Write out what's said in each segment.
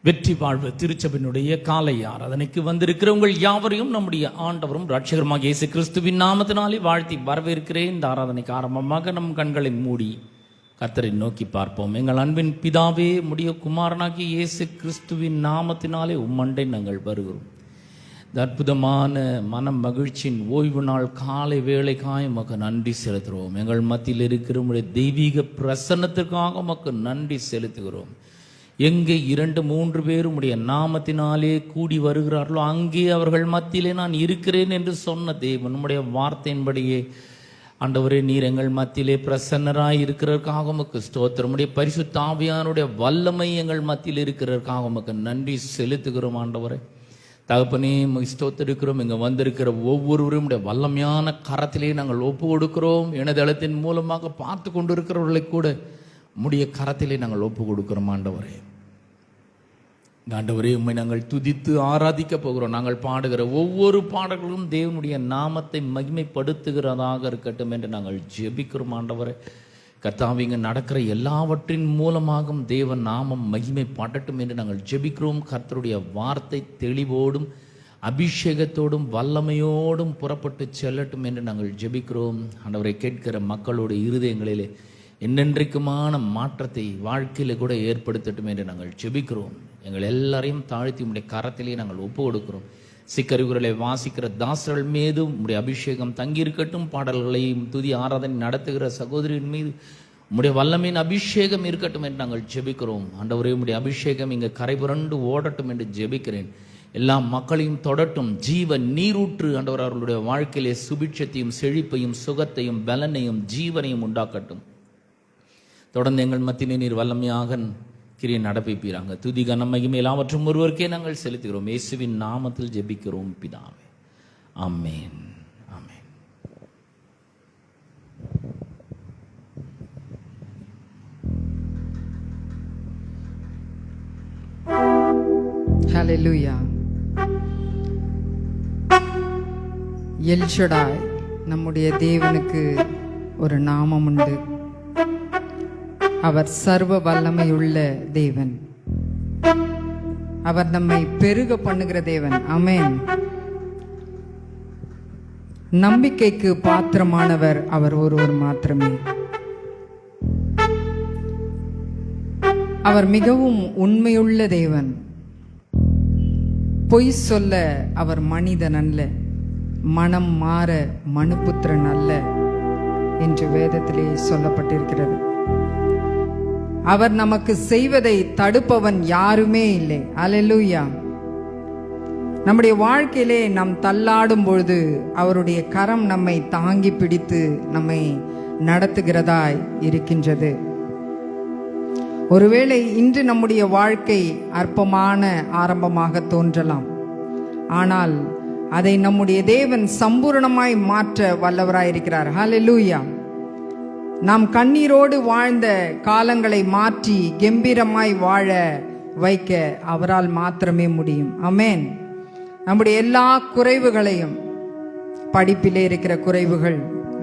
வெற்றி வாழ்வு திருச்சபையினுடைய காலை ஆராதனைக்கு வந்திருக்கிற உங்கள் யாவரையும் நம்முடைய ஆண்டவரும் இரட்சகருமாகிய இயேசு கிறிஸ்துவின் நாமத்தினாலே வாழ்த்தி வரவேற்கிறேன். இந்த ஆராதனைக்கு ஆரம்பமாக நம் கண்களை மூடி கர்த்தரை நோக்கி பார்ப்போம். எங்கள் அன்பின் பிதாவே, உம்முடைய குமாரனாகிய இயேசு கிறிஸ்துவின் நாமத்தினாலே உம்மண்டை நாங்கள் வருகிறோம். இந்த அற்புதமான மன மகிழ்ச்சியின் ஓய்வு நாள் காலை வேளைக்காக உமக்கு நன்றி செலுத்துகிறோம். எங்கள் மத்தியில் இருக்கிற உம்முடைய தெய்வீக பிரசன்னத்திற்காக உமக்கு நன்றி செலுத்துகிறோம். எங்கே 2-3 பேர் உம்முடைய நாமத்தினாலே கூடி வருகிறார்களோ அங்கே அவர்கள் மத்தியிலே நான் இருக்கிறேன் என்று சொன்ன தேவன், உம்முடைய வார்த்தையின்படியே ஆண்டவரே, நீர் எங்கள் மத்தியிலே பிரசன்னராய் இருக்கிறதற்காக உமக்கு ஸ்தோத்திரம். உம்முடைய பரிசுத்த ஆவியானுடைய வல்லமை எங்கள் மத்தியில் இருக்கிறதற்காக உமக்கு நன்றி செலுத்துகிறோம். ஆண்டவரே தகப்பனே, ஸ்தோத்திருக்கிறோம். இங்கே வந்திருக்கிற ஒவ்வொருவரும் வல்லமையான கரத்திலே நாங்கள் ஒப்பு கொடுக்கிறோம். இணையதளத்தின் மூலமாக பார்த்து கொண்டிருக்கிறவர்களை கூட உம்முடைய கரத்திலே நாங்கள் ஒப்பு கொடுக்கிறோம். ஆண்டவரே, உம்மை நாங்கள் துதித்து ஆராதிக்க போகிறோம். நாங்கள் பாடுகிற ஒவ்வொரு பாடல்களும் தேவனுடைய நாமத்தை மகிமைப்படுத்துகிறதாக இருக்கட்டும் என்று நாங்கள் ஜெபிக்கிறோம். ஆண்டவரே கர்த்தாவே, இங்கே நடக்கிற எல்லாவற்றின் மூலமாகவும் தேவன் நாமம் மகிமைப்படட்டும் என்று நாங்கள் ஜெபிக்கிறோம். கர்த்தருடைய வார்த்தை தெளிவோடும் அபிஷேகத்தோடும் வல்லமையோடும் புறப்பட்டு செல்லட்டும் என்று நாங்கள் ஜெபிக்கிறோம். ஆண்டவரை கேட்கிற மக்களுடைய இருதயங்களிலே என்னென்றைக்குமான மாற்றத்தை வாழ்க்கையில் கூட ஏற்படுத்தட்டும் என்று நாங்கள் ஜெபிக்கிறோம். எங்கள் எல்லாரையும் தாழ்த்தி உம்முடைய கரத்திலே நாங்கள் ஒப்பு கொடுக்கிறோம். சிக்கறிவுகளை வாசிக்கிற தாசர்கள் மீது உம்முடைய அபிஷேகம் தங்கியிருக்கட்டும். பாடல்களையும் துதி ஆராதனை நடத்துகிற சகோதரியின் மீது உம்முடைய வல்லமையின் அபிஷேகம் இருக்கட்டும் என்று நாங்கள் ஜெபிக்கிறோம். ஆண்டவரே, உம்முடைய அபிஷேகம் இங்கே கரைபுரண்டு ஓடட்டும் என்று ஜெபிக்கிறேன். எல்லா மக்களையும் தொடட்டும். ஜீவ நீரூற்று ஆண்டவர் அவர்களுடைய வாழ்க்கையிலே சுபிட்சத்தையும் செழிப்பையும் சுகத்தையும் பலனையும் ஜீவனையும் உண்டாக்கட்டும். தொடர்ந்து எங்கள் மத்தியிலே நீர் வல்லமையாக கிரியை நடப்பிப்பீராங்க. துதி கன மகிமை எல்லாவற்றும் ஒருவருக்கே நாங்கள் செலுத்துகிறோம். இயேசுவின் நாமத்தில் ஜெபிக்கிறோம் பிதாவே, ஆமென், ஆமென். ஹல்லேலூயா. எல் ஷடாய், நம்முடைய தேவனுக்கு ஒரு நாமம் உண்டு. அவர் சர்வ வல்லமையுள்ள தேவன். அவர் நம்மை பெருக பண்ணுகிற தேவன். ஆமென். நம்பிக்கைக்கு பாத்திரமானவர் அவர் ஒருவர் மாத்திரமே. அவர் மிகவும் உண்மையுள்ள தேவன். பொய் சொல்ல அவர் மனிதன் அல்ல, மனம் மாற மனுபுத்திரன் அல்ல என்று வேதத்திலே சொல்லப்பட்டிருக்கிறது. அவர் நமக்கு செய்வதை தடுப்பவன் யாருமே இல்லை. அல்லேலூயா. நம்முடைய வாழ்க்கையிலே நாம் தள்ளாடும் பொழுது அவருடைய கரம் நம்மை தாங்கி பிடித்து நம்மை நடத்துகிறதாய் இருக்கின்றது. ஒருவேளை இன்று நம்முடைய வாழ்க்கை அற்பமான ஆரம்பமாக தோன்றலாம். ஆனால் அதை நம்முடைய தேவன் சம்பூரணமாய் மாற்ற வல்லவராயிருக்கிறார். ஹல்லேலூயா. நாம் கண்ணீரோடு வாழ்ந்த காலங்களை மாற்றி கம்பீரமாய் வாழ வைக்க அவரால் மாத்திரமே முடியும். ஆமென். நம்முடைய எல்லா குறைவுகளையும், படிப்பிலே இருக்கிற குறைவுகள்,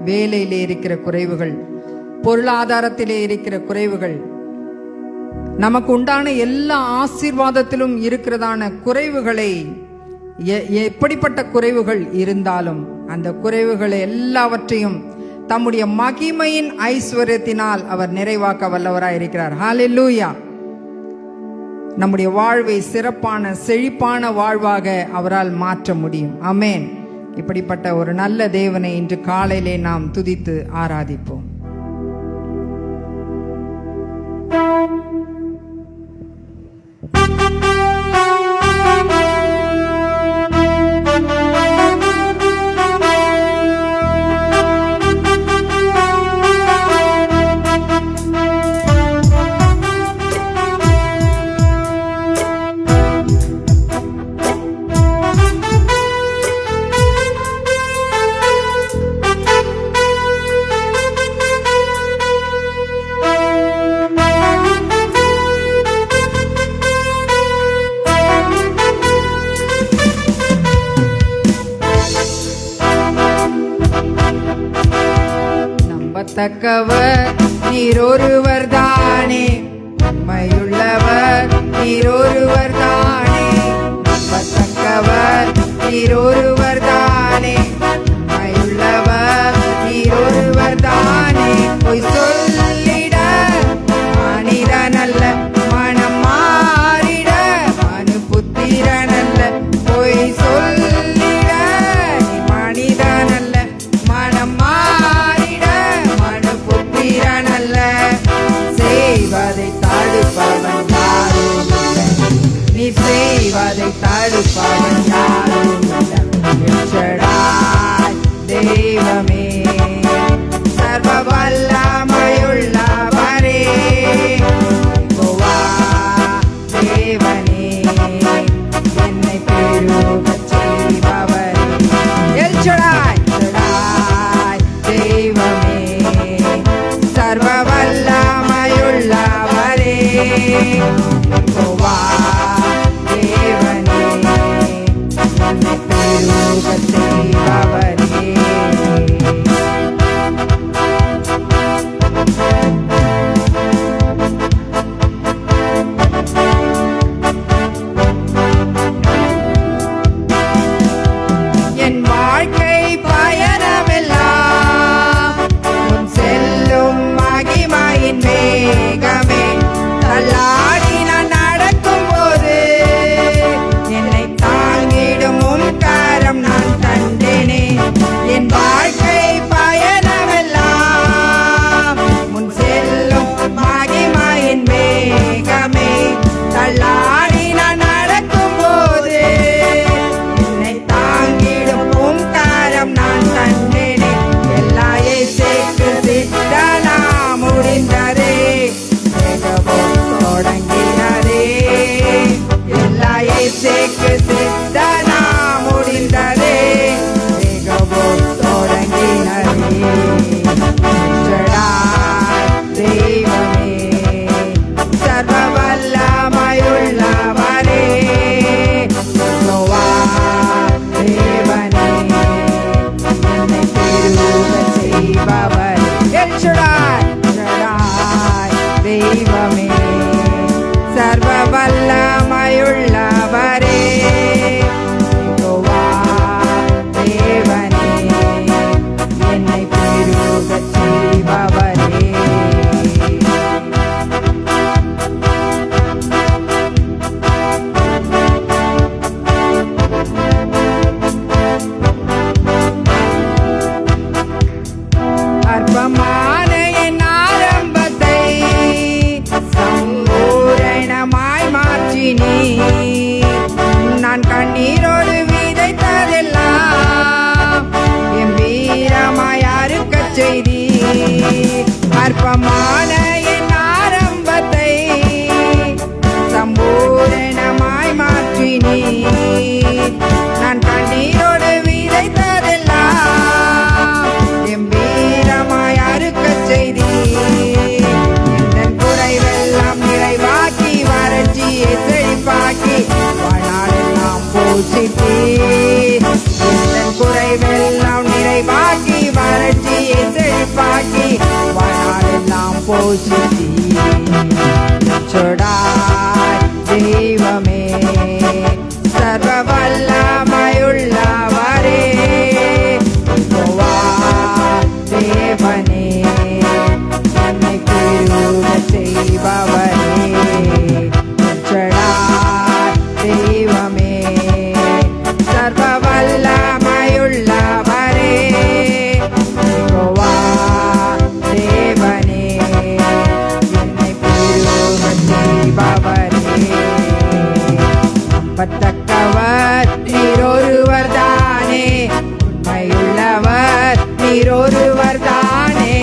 வேலையிலே இருக்கிற குறைவுகள், பொருளாதாரத்திலே இருக்கிற குறைவுகள், நமக்கு உண்டான எல்லா ஆசீர்வாதத்திலும் இருக்கிறதான குறைவுகளை, எப்படிப்பட்ட குறைவுகள் இருந்தாலும் அந்த குறைவுகளை எல்லாவற்றையும் தம்முடைய மகிமையின் ஐஸ்வர்யத்தினால் அவர் நிறைவாக்க வல்லவராய் இருக்கிறார். ஹல்லேலூயா. நம்முடைய வாழ்வை சிறப்பான செழிப்பான வாழ்வாக அவரால் மாற்ற முடியும். ஆமென். இப்படிப்பட்ட ஒரு நல்ல தேவனை இன்று காலையிலே நாம் துதித்து ஆராதிப்போம். நம்பத்தக்கவர் நீரொருவர் தானே, உண்மையுள்ளவர் நீரொருவர் ஒருவர் தானே, நம்பத்தக்கவர் நீர் ஒருவர் தானே, உண்மையுள்ளவர் நீர் ஒருவர் தானே. பொய் சொல்லிட மனிதனல்ல, மனம் மாறிட மனு புத்திரனல்ல. பொய் சொல்லிட நீ மனிதனல்ல, மனம் மாறிட மனு புத்திரனல்ல. செய்வதை தடுப்பவன் யாரும் இல்லை, நீ செய்வதை தடுப்பவன் யாரும் இல்லை. எச்சடாய் தெய்வமே, சர்வ வல்லமையுள்ளவரே, யெகோவா தேவனே, என்னை பெருகச் செய்பவரே. எல்சடாய் தெய்வமே, சர்வ வல்லமையுள்ளவரே, யெகோவா தேவனே, என்னை பெருகச் செய்பவரே. என் வாழ்க்கை பயணமெல்லாம் உன் செல்லும் மகிமையின் மேகமே. தள்ளாடி நான் நடக்கும் போது என்னை தாங்கிடும் உன் கரம் நான் கண்டேனே. என் வாழ்க்கை பயணமெல்லாம் உன் செல்லும் மகிமையின் மேகமே. தள்ளாடி நான் நடக்கும் போது என்னை தாங்கிடும் உன் கரம் நான் கண்டேனே. எல்லா இயேசுக்கு சித்தனா முடிந்ததே, மிகவும் தொடங்கினதே. எல்லா இயேசுக்கு சித்தனா முடிந்ததே, மிகவும் தொடங்கினதே. எச்சடாய் தெய்வமே, சர்வ வல்லமையுள்ளவரே, யெகோவா தேவனே, என்னை பெருகச் செய்பவரே. எல்சடாய் தெய்வமே, சர்வ வல்லமையுள்ளவரே, யெகோவா தேவனே, என்னை பெருகச் செய்பவரே. அற்பமான என் ஆரம்பத்தை சம்பூரணமாய் மாற்றினீ. நான் கண்ணீரோடு விதைத்ததெல்லாம் கம்பீரமாய் அறுக்கச் செய்தி. அற்பமான என் ஆரம்பத்தை சம்பூரணமாய் மாற்றினீ. நான் கண்ணீரோடு விதைத்ததெல்லாம் கம்பீரமாய் அறுக்கச் செய்தி. என் குறைவெல்லாம் நிறைவாக்கி வறட்சியை செழிப்பாக்கி வாழ்நாளெல்லாம் போஷித்தீ. என் குறைவெல்லாம் நிறைவாக்கி வறட்சியை செழிப்பாக்கி வாழ்நாளெல்லாம் போஷித்தீ. எச்சடாய் தெய்வமே, சர்வ வல்லமையுள்ளவரே, யெகோவா தேவனே, என்னை பெருகச் செய்பவரே. எச்சடாய் தெய்வமே, சர்வ வல்லமையுள்ளவரே, யெகோவா தேவனே, என்னை பெருகச் செய்பவரே. நம்பத்தக்கவர் நீர் ஒருவர் தானே, உண்மையுள்ளவர் நீர் ஒருவர் தானே.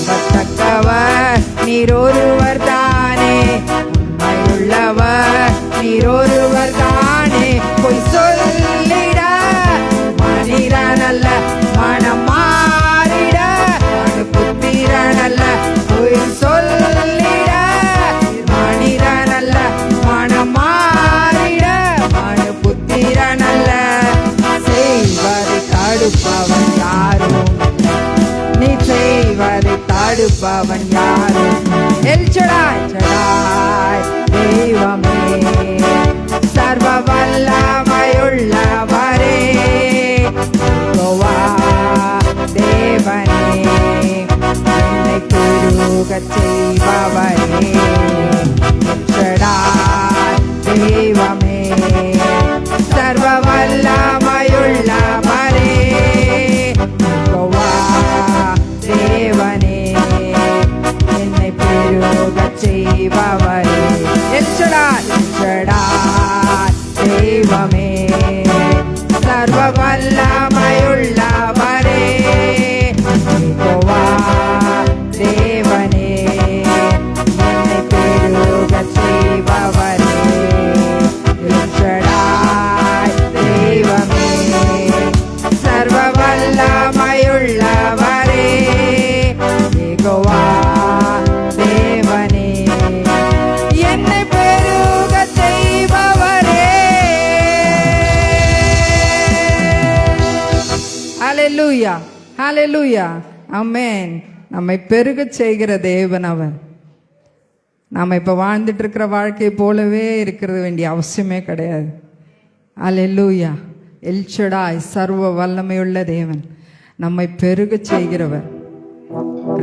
நம்பத்தக்கவர் நீர் ஒருவர் தானே, உண்மையுள்ளவர் நீர் ஒருவர் தானே. பொய் சொல்லிட மனிதனல்ல, மனம் மாறிட மனு புத்திரனல்ல. பொய் சொல்லிட மனிதனல்ல, மனம் மாறிட மனு புத்திரனல்ல. செய்வதை தடுப்பவன் யாரும் இல்லை, நீ செய்வதை தடுப்பவன் யாரும். எல்சடாய் தெய்வமே, ஹalleluya, ஆமென். நம்மை பெருகச் செய்கிற தேவன் அவர். நாம் இப்போ வாழ்ந்துட்டு இருக்கிற வாழ்க்கை போலவே இருக்கிறது வேண்டிய அவசியமே கிடையாது. ஹalleluya, எல்ஷடாய், சர்வ வல்லமையுள்ள தேவன், நம்மை பெருகச் செய்கிறவர்.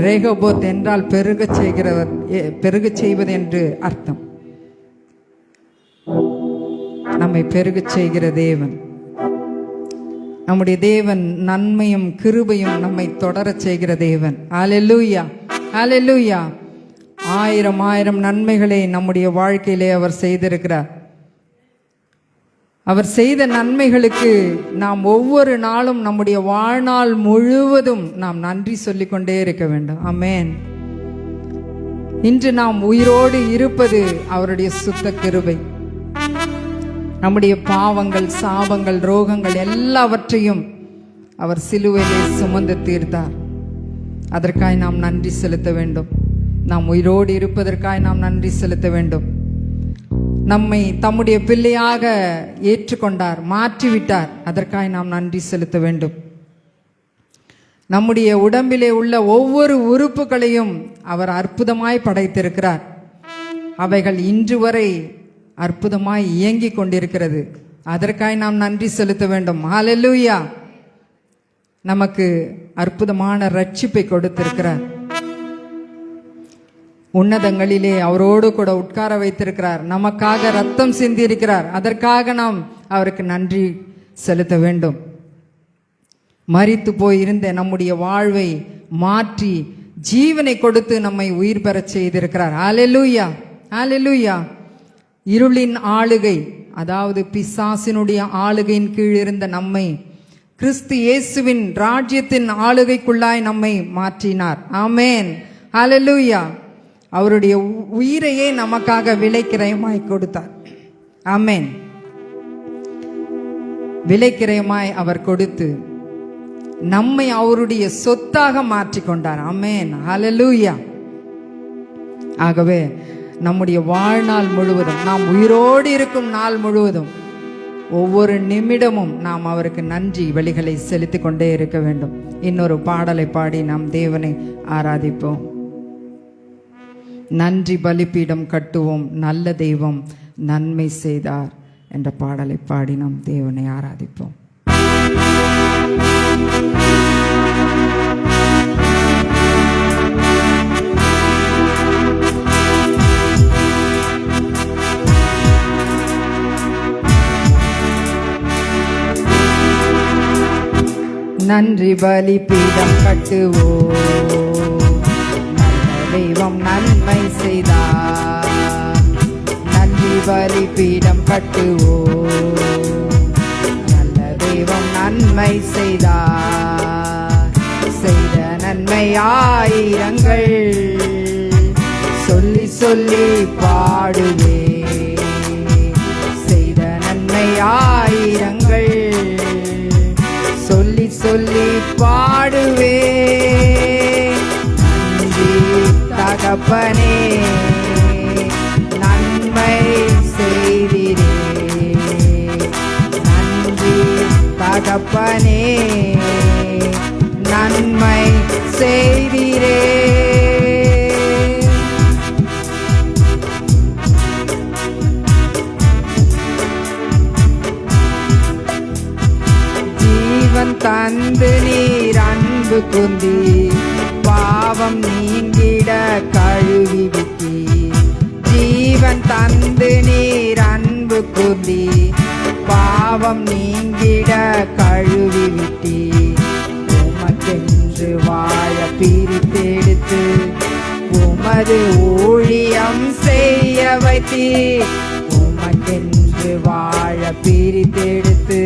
ரேகோபோத் என்றால் பெருகச் செய்கிறவர், பெருகச் செய்வது என்று அர்த்தம். நம்மை பெருகச் செய்கிற தேவன், நம்முடைய தேவன் நன்மையும் கிருபையும் நம்மை தொடரச் செய்கிற தேவன். ஹalleluya, ஹalleluya. ஆயிரம் ஆயிரம் நன்மைகளை நம்முடைய வாழ்க்கையிலே அவர் செய்திருக்கிறார். அவர் செய்த நன்மைகளுக்கு நாம் ஒவ்வொரு நாளும் நம்முடைய வாழ்நாள் முழுவதும் நாம் நன்றி சொல்லிக்கொண்டே இருக்க வேண்டும். ஆமென். இன்று நாம் உயிரோடு இருப்பது அவருடைய சுத்த கிருபை. நம்முடைய பாவங்கள், சாபங்கள், ரோகங்கள் எல்லாவற்றையும் அவர் சிலுவையிலே சுமந்து தீர்த்தார். அதற்காய் நாம் நன்றி செலுத்த வேண்டும். நாம் உயிரோடு இருப்பதற்காய் நாம் நன்றி செலுத்த வேண்டும். நம்மை தம்முடைய பிள்ளையாக ஏற்றுக்கொண்டார், மாற்றிவிட்டார். அதற்காய் நாம் நன்றி செலுத்த வேண்டும். நம்முடைய உடம்பிலே உள்ள ஒவ்வொரு உறுப்புகளையும் அவர் அற்புதமாய் படைத்திருக்கிறார். அவைகள் இன்று வரை அற்புதமாய் இயங்கிக் கொண்டிருக்கிறது. அதற்காய் நாம் நன்றி செலுத்த வேண்டும். ஹalleluya. நமக்கு அற்புதமான ரட்சிப்பை கொடுத்திருக்கிறார். உன்னதங்களிலே அவரோடு கூட உட்கார வைத்திருக்கிறார். நமக்காக ரத்தம் சிந்தியிருக்கிறார். அதற்காக நாம் அவருக்கு நன்றி செலுத்த வேண்டும். மரித்து போயிருந்த நம்முடைய வாழ்வை மாற்றி ஜீவனை கொடுத்து நம்மை உயிர் பெறச் செய்திருக்கிறார். ஹalleluya, ஹalleluya. இருளின் ஆளுகை, அதாவது பிசாசினுடைய ஆளுகையின் கீழ் இருந்த நம்மை கிறிஸ்து இயேசுவின் ராஜ்யத்தின் ஆளுகைக்குள்ளாய் நம்மை மாற்றினார். ஆமென், ஹalleluya. அவருடைய உயிரையே நமக்காக விலைக்கிரயமாய் கொடுத்தார். ஆமென். விலைக்கிரயமாய் அவர் கொடுத்து நம்மை அவருடைய சொத்தாக மாற்றிக்கொண்டார். ஆமென், ஹalleluya. ஆகவே நம்முடைய வாழ்நாள் முழுவதும், நாம் உயிரோடு இருக்கும் நாள் முழுவதும், ஒவ்வொரு நிமிடமும் நாம் அவருக்கு நன்றி வழிகளை செலுத்திக் கொண்டே இருக்க வேண்டும். இன்னொரு பாடலை பாடி நாம் தேவனை ஆராதிப்போம். நன்றி பலிபீடம் கட்டுவோம், நல்ல தெய்வம் நன்மை செய்தார் என்ற பாடலை பாடி நாம் தேவனை ஆராதிப்போம். நன்றி பலிபீடம் கட்டுவோம், தெய்வம் நன்மை செய்தார். நன்றி பலிபீடம் கட்டுவோம், நல்ல தெய்வம் நன்மை செய்தார். செய்த நன்மை ஆயிரங்கள் சொல்லி சொல்லி பாடுவே. செய்த நன்மை ஆயிரங்கள் சொல்லி சொல்லி பாடுவே. தகப்பனே நன்மை செய்திரே. நன்றி தகப்பனே நன்மை செய்திரே. ஜீவன் தந்து நீர் அன்பு குந்தி, பாவம் நீங்கிட கழுவி விட்டி. ஜீவன் தந்து நீர் அன்பு குந்தி, பாவம் நீங்கிட கழுவி விட்டி. உமக்கென்று வாழ பிரித்தெடுத்து உமது ஊழியம் செய்ய வைத்தி. உமக்கென்று வாழ பிரித்தெடுத்து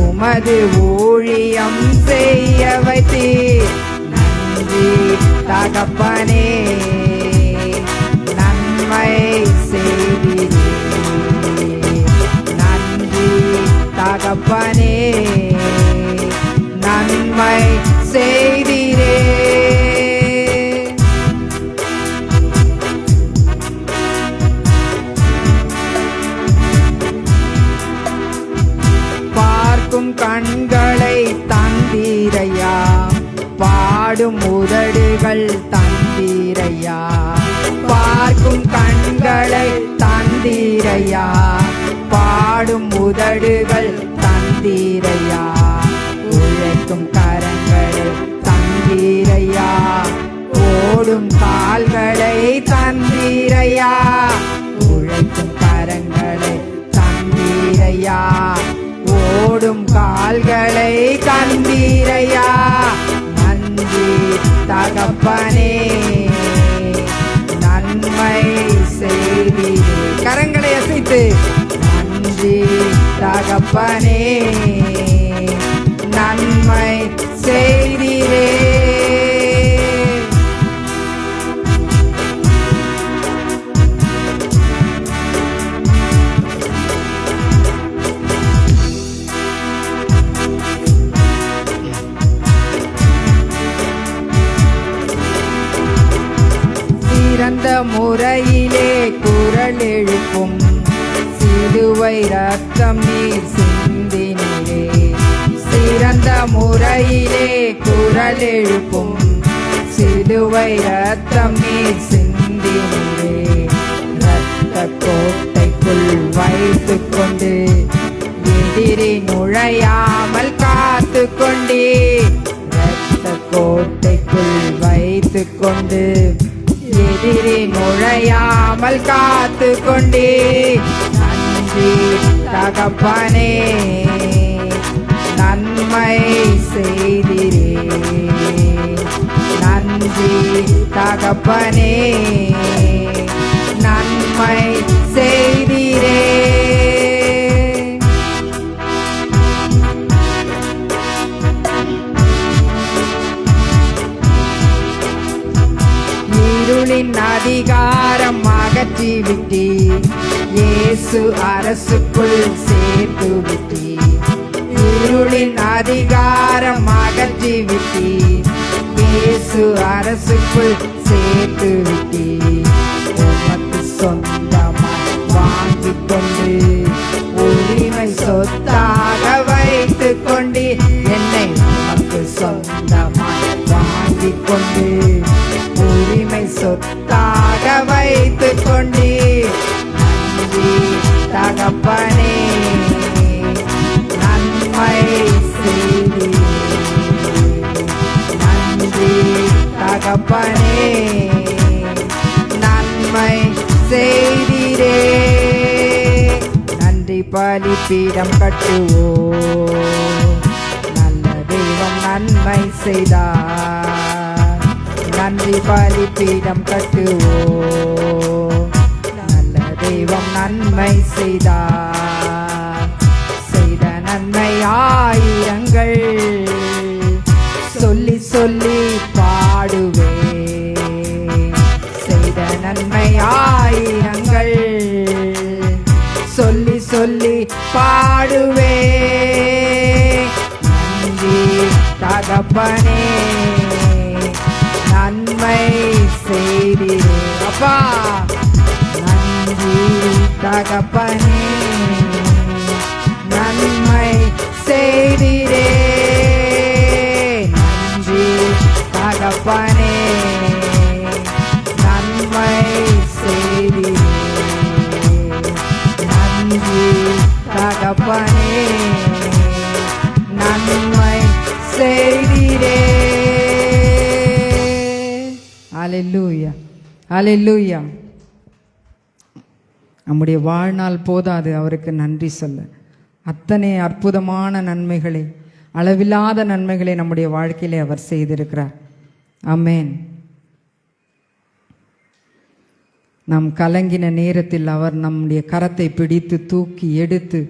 உமது ஊழியம் செய்ய வைத்தி. நன்றி தகப்பனே நன்மை செய்திரே. நன்றி தகப்பனே நன்மை செய்திரே. பார்க்கும் கண்களை தந்தீரையா, உதடுகள் தந்தீரையா, பார்க்கும் கண்களை தந்தீரையா, பாடும் உதடுகள் தந்தீரையா, உழைக்கும் கரங்களை தந்தீரையா, ஓடும் கால்களை தந்தீரையா, உழைக்கும் கரங்களை தந்தீரையா, ஓடும் கால்களை தந்தீரையா. நன்றி தகப்பனே, நன்மை செய்தீரே. கரங்களை அசைத்து நன்றி தகப்பனே, நன்மை செய்தீரே. சிறந்த முறையிலே குரல் எழுப்பும் சிலுவை ரத்தம் நீர் சிந்தினீரே. சிறந்த முறையிலே குரல் எழுப்பும் சிலுவை ரத்தம் நீர் சிந்தினீரே. இரத்த கோட்டைக்குள் வைத்துக் கொண்டு எதிரி நுழையாமல் காத்து கொண்டே, இரத்த கோட்டைக்குள் வைத்துக் கொண்டு எதிரி நுழையாமல் காத்து கொண்டே. நன்றி தகப்பனே, நன்மை செய்தீரே. நன்றி தகப்பனே, நன்மை செய்தீரே. இருளின் அதிகாரம் அகற்றி விட்டீர், இயேசு அரசுக்குள் சேர்த்து விட்டீர். இருளின் அதிகாரம் அகற்றி விட்டீர், இயேசு அரசுக்குள் சேர்த்து விட்டீர். உமக்கு சொந்தமாய் வாங்கிக் கொண்டு உரிமை சொத்தாக வைத்துக் கொண்டு, என்னை உமக்கு சொந்தமாய் வாங்கிக் கொண்டு உரிமை சொத்தாக வைத்துக் கொண்டே. நன்றி தகப்பனே, நன்மை செய்தீரே. நன்றி தகப்பனே, நன்மை செய்தீரே. நன்றி பலிபீடம் கட்டுவோம், நல்ல தெய்வம் நன்மை செய்தார். நன்றி பலிபீடம் கட்டுவோம், நல்ல தெய்வம் நன்மை செய்தார். செய்த நன்மை ஆயிரங்கள் சொல்லி சொல்லி பாடுவே. செய்த நன்மை ஆயிரங்கள் சொல்லி சொல்லி பாடுவே. நன்றி தகப்பனே, நன்மை செய்தீரே. அப்பா நன்றி தகப்பனே, நன்மை செய்தீரே. நன்றி தகப்பனே, நன்மை செய்தீரே. நன்றி தகப்பனே, நன்மை செய்தீரே. அல்லேலூயா, அல்லேலூயா. நம்முடைய வாழ்நாள் போதாது அவருக்கு நன்றி சொல்ல. அத்தனை அற்புதமான நன்மைகளை, அளவில்லாத நன்மைகளை நம்முடைய வாழ்க்கையிலே அவர் செய்திருக்கிறார். ஆமென். நாம் கலங்கின நேரத்தில் அவர் நம்முடைய கரத்தை பிடித்து தூக்கி எடுத்து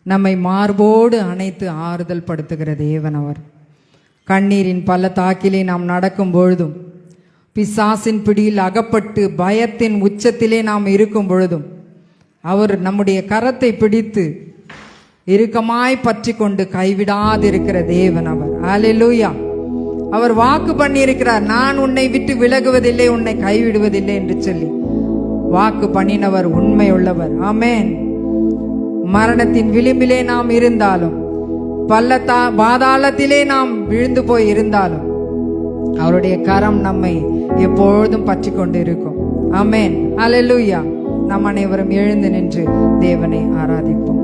நம்மை மார்போடு அணைத்து ஆறுதல் படுத்துகிற தேவன் அவர். கண்ணீரின் பள்ளத்தாக்கிலே நாம் நடக்கும் பொழுதும், பிசாசின் பிடியில் அகப்பட்டு பயத்தின் உச்சத்திலே நாம் இருக்கும் பொழுதும், அவர் நம்முடைய கரத்தை பிடித்து இறுக்கமாய் பற்றி கொண்டு கைவிடாதிருக்கிற தேவன் அவர். அல்லேலூயா. அவர் வாக்கு பண்ணியிருக்கிறார், நான் உன்னை விட்டு விலகுவதில்லை, உன்னை கைவிடுவதில்லை என்று சொல்லி வாக்கு பண்ணினவர் உண்மை உள்ளவர். ஆமென். மரணத்தின் விளிம்பிலே நாம் இருந்தாலும், பாதாளத்திலே நாம் விழுந்து போய் இருந்தாலும், அவருடைய கரம் நம்மை எப்பொழுதும் பற்றி கொண்டு இருக்கும். ஆமென். ஹல்லேலூயா. நாம் அனைவரும் எழுந்து நின்று தேவனை ஆராதிப்போம்.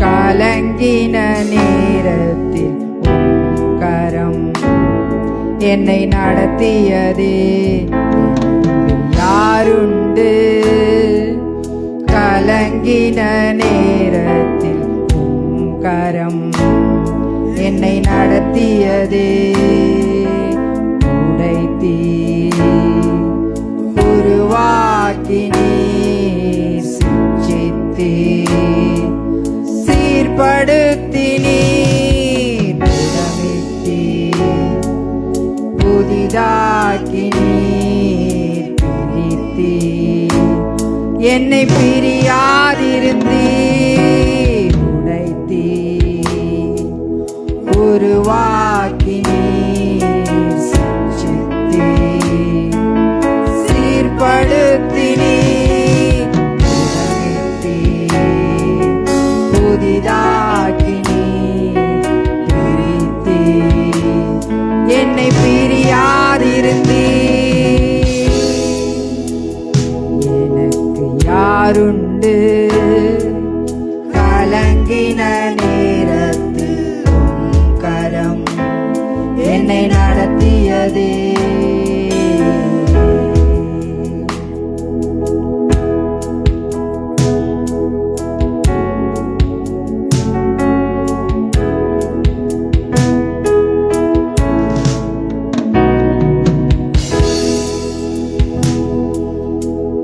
கலங்கின நேரத்தில் கரம் என்னை நடத்தியதே. யாருண்டு கலங்கின நேரத்தில் கரம் என்னை நடத்தியதே. உடைத்தீ உருவாக்கினீ சிச்சித்தீ சீர்படுத்தினீர் புடமிட்டீர் புதிதாக்கினீர் பிரித்தீர் என்னை பிரியாதிருந்தீர். உடைத்தீர் உருவாக்கினீர் சிச்சித்தீர் சீர்படுத்தினீர் புடமிட்டீர் புதிதாக்கினீர் பிரித்தீர் என்னை பிரியாதிருந்தீர். எனக்கு யாருண்டு கலங்கின நேரத்தில் கரம் என்னை நடத்தியதே.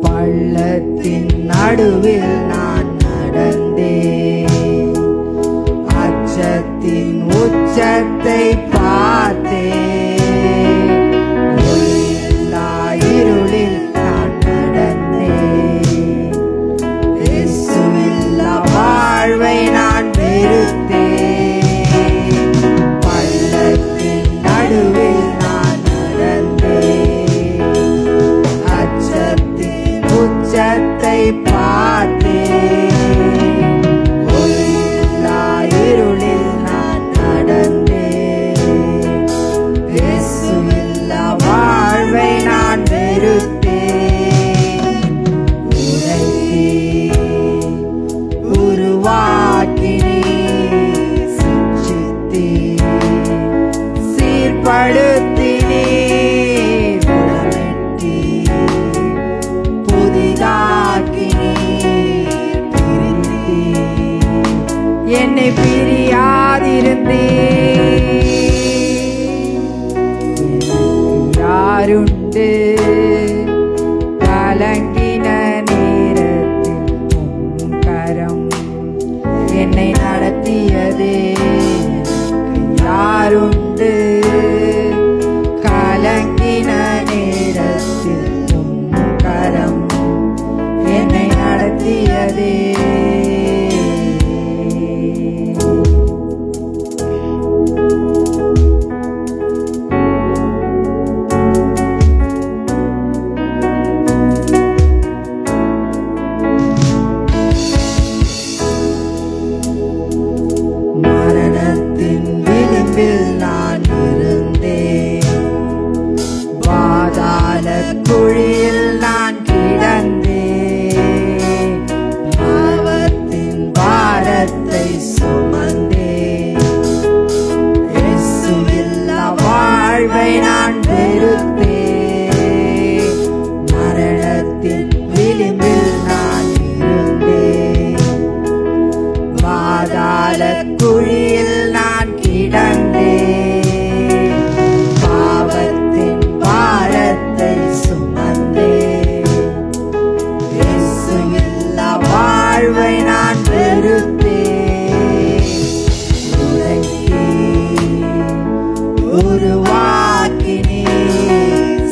பள்ளத்தின் நடுவில் நான் நடந்தேன். அச்சத்தின் உச்சத்தை பார்த்தேன். ஒளியில்லா இருளில் நான் நடந்தேன். இயேசுவில்லா வாழ்வை நான் வெறுத்தேன். பள்ளத்தின் நடுவில் நான் நடந்தேன். அச்சத்தின் உச்சத்தை பார்த்தேன். ஒளியில்லா இருளில் நான் நடந்தேன். இயேசுவில்லா வாழ்வை நான் வெறுத்தேன். உடைத்தீர் உருவாக்கினீர் சிச்சித்தீர் சீர்படுத்தினீர் புடமிட்டீர் புதிதாக்கினீர் பிரித்தீர் என்னை பிரியாதிருந்தீர். யாருண்டு கலங்கின நேரத்தில் கரம் என்னை நடத்தியதே. யாருண்டு கலங்கின நேரத்தில் கரம் என்னை நடத்தியதே. மரணத்தின் விளிம்பில் நான் இருந்தேன். பாதாள குழியில் நான் கிடந்தேன். பாவத்தின் பாரத்தை சுமந்தேன். இயேசுவில்லா வாழ்வை நான் வெறுத்தேன். மரணத்தின் விளிம்பில் நான் இருந்தேன். பாதாள குழியில் நான் கிடந்தேன். பாவத்தின் பாரத்தை சுமந்தேன். இயேசுவில்லா வாழ்வை நான் வெறுத்தேன். உடைத்தீர் உருவாக்கினீர்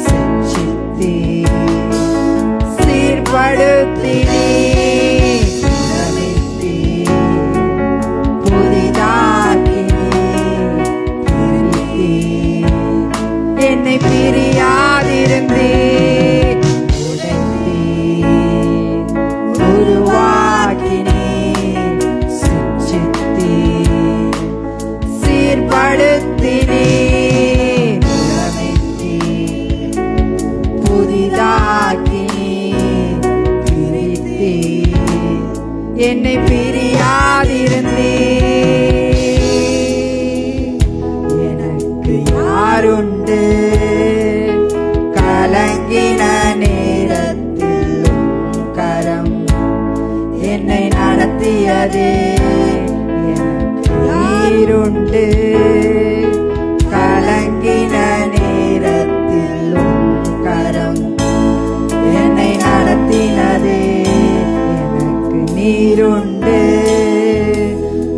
சிச்சித்தீர் நீருண்டு. கலங்கின நேரத்தில் உம் கரம் என்னை நடத்தினதே. எனக்கு நீருண்டு.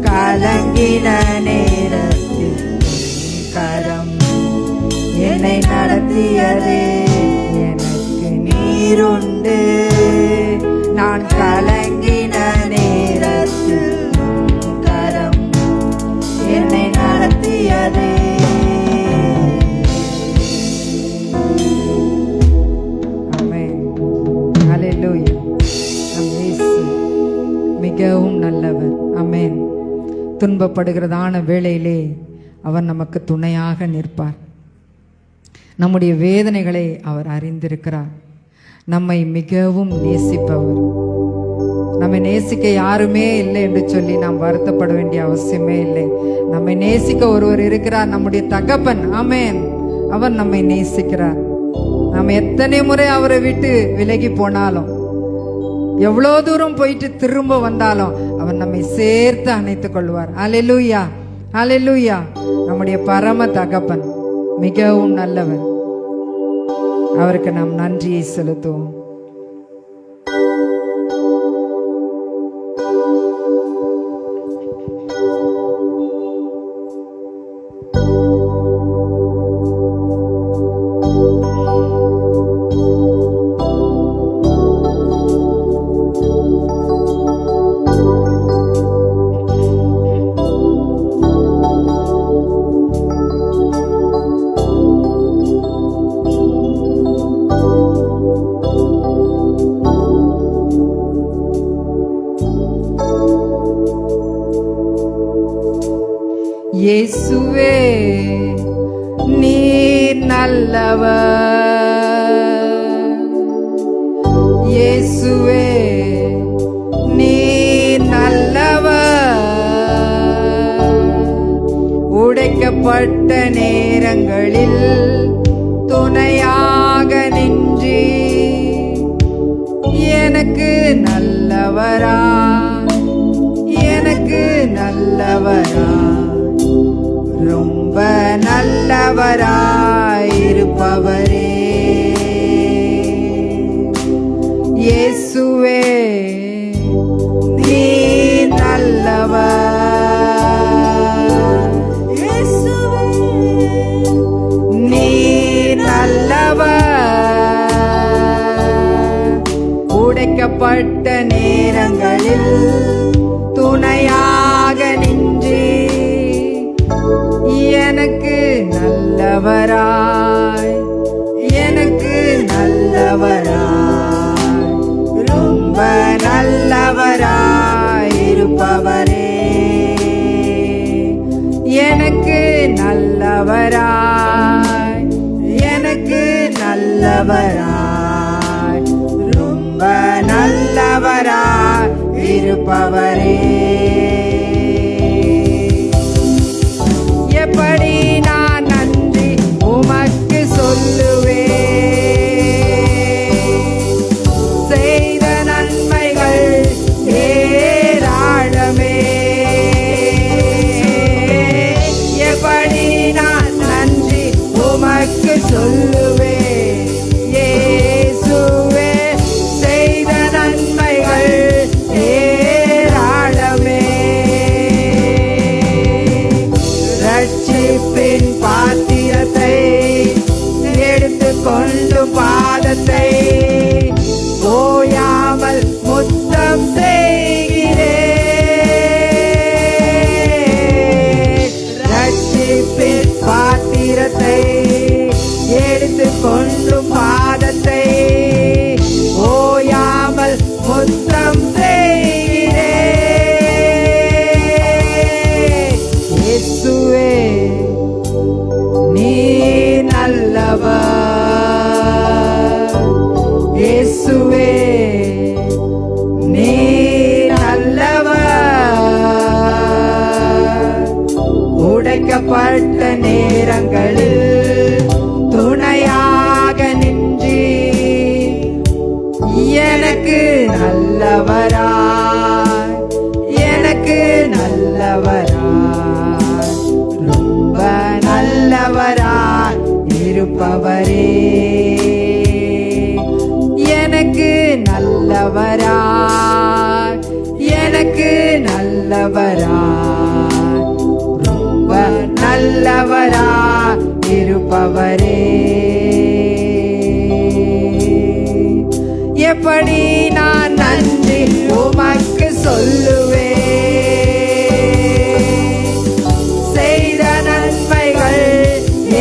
கலங்கின நேரத்தில் உம் கரம் என்னை நடத்தியதே. எனக்கு நீருண்டு. நான் கலங்கின நேரத்தில் உம் கரம் என்னை நடத்தியதே. ஆமென். ஹல்லேலூயா. நம் இயேசு மிகவும் நல்லவர். ஆமென். துன்பப்படுகிறதான வேளையிலே அவர் நமக்கு துணையாக நிற்பார். நம்முடைய வேதனைகளை அவர் அறிந்திருக்கிறார். நம்மை மிகவும் நேசிப்பவர். நம்மை நேசிக்க யாருமே இல்லை என்று சொல்லி நாம் வருத்தப்பட வேண்டிய அவசியமே இல்லை. நம்மை நேசிக்க ஒருவர் இருக்கிறார், நம்முடைய தகப்பன். ஆமென். அவர் நம்மை நேசிக்கிறார். நாம் எத்தனை முறை அவரை விட்டு விலகி போனாலும், எவ்வளோ தூரம் போயிட்டு திரும்ப வந்தாலும் அவர் நம்மை சேர்த்து அணைத்துக் கொள்வார். அல்லேலூயா, அல்லேலூயா. நம்முடைய பரம தகப்பன் மிகவும் நல்லவர். அவருக்கு நாம் நன்றியை செலுத்துவோம். இயேசுவே நீர் நல்லவர். இயேசுவே நீர் நல்லவர். உடைக்கப்பட்ட நேரங்களில் துணையாக நின்று எனக்கு நல்லவரா, எனக்கு நல்லவரா, ரொம்ப நல்லவராயிருப்பவரே. இயேசுவே நீ நல்லவர். இயேசுவே நீ நல்லவர். உடைக்கப்பட்ட நேரங்களில் துணையாக நின்று எனக்கு நல்லவராய், எனக்கு நல்லவராய், ரொம்ப நல்லவராய் இருப்பவரே. எனக்கு நல்லவராய், எனக்கு நல்லவராய், ரொம்ப நல்லவராய் இருப்பவரே. எப்படி நான் நன்றி உமக்கு சொல்லுவேன். செய்த நன்மைகள் ஏராளமே. எப்படி நான் நன்றி உமக்கு சொல்லுவேன். இயேசுவே செய்த நன்மைகள் ஏராளமே. இருப்பவரே. எப்படி நான் நன்றி உமக்கு சொல்லுவேன். செய்த நன்மைகள்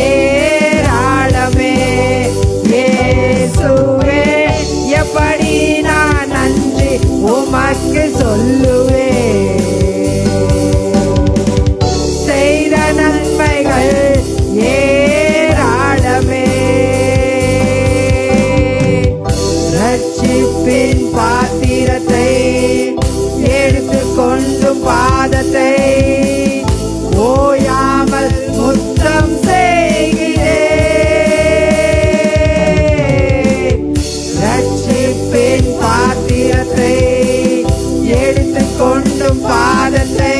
ஏராளமே இயேசுவே. எப்படி நான் நன்றி உமக்கு சொல்லுவேன். செய்த நன்மைகள் ஏராளமே. ரட்சிப்பின் பாத்திரத்தை எடுத்துக்கொண்டு பாதத்தை ஓயாமல் முத்தம் செய்கிறேன். ரட்சிப்பின் பாத்திரத்தை எடுத்துக்கொண்டு பாதத்தை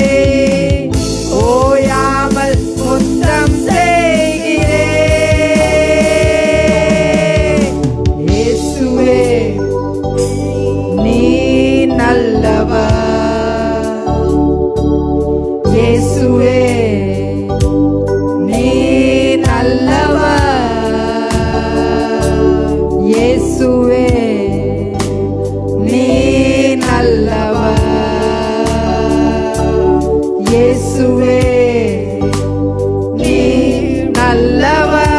ஓயாமல் முத்தம் செய்கிறேன். இயேசுவே நீ நல்லவர். இயேசுவே நீ நல்லவர். இயேசுவே நீ நல்லவர். இயேசுவே நீ நல்லவர்.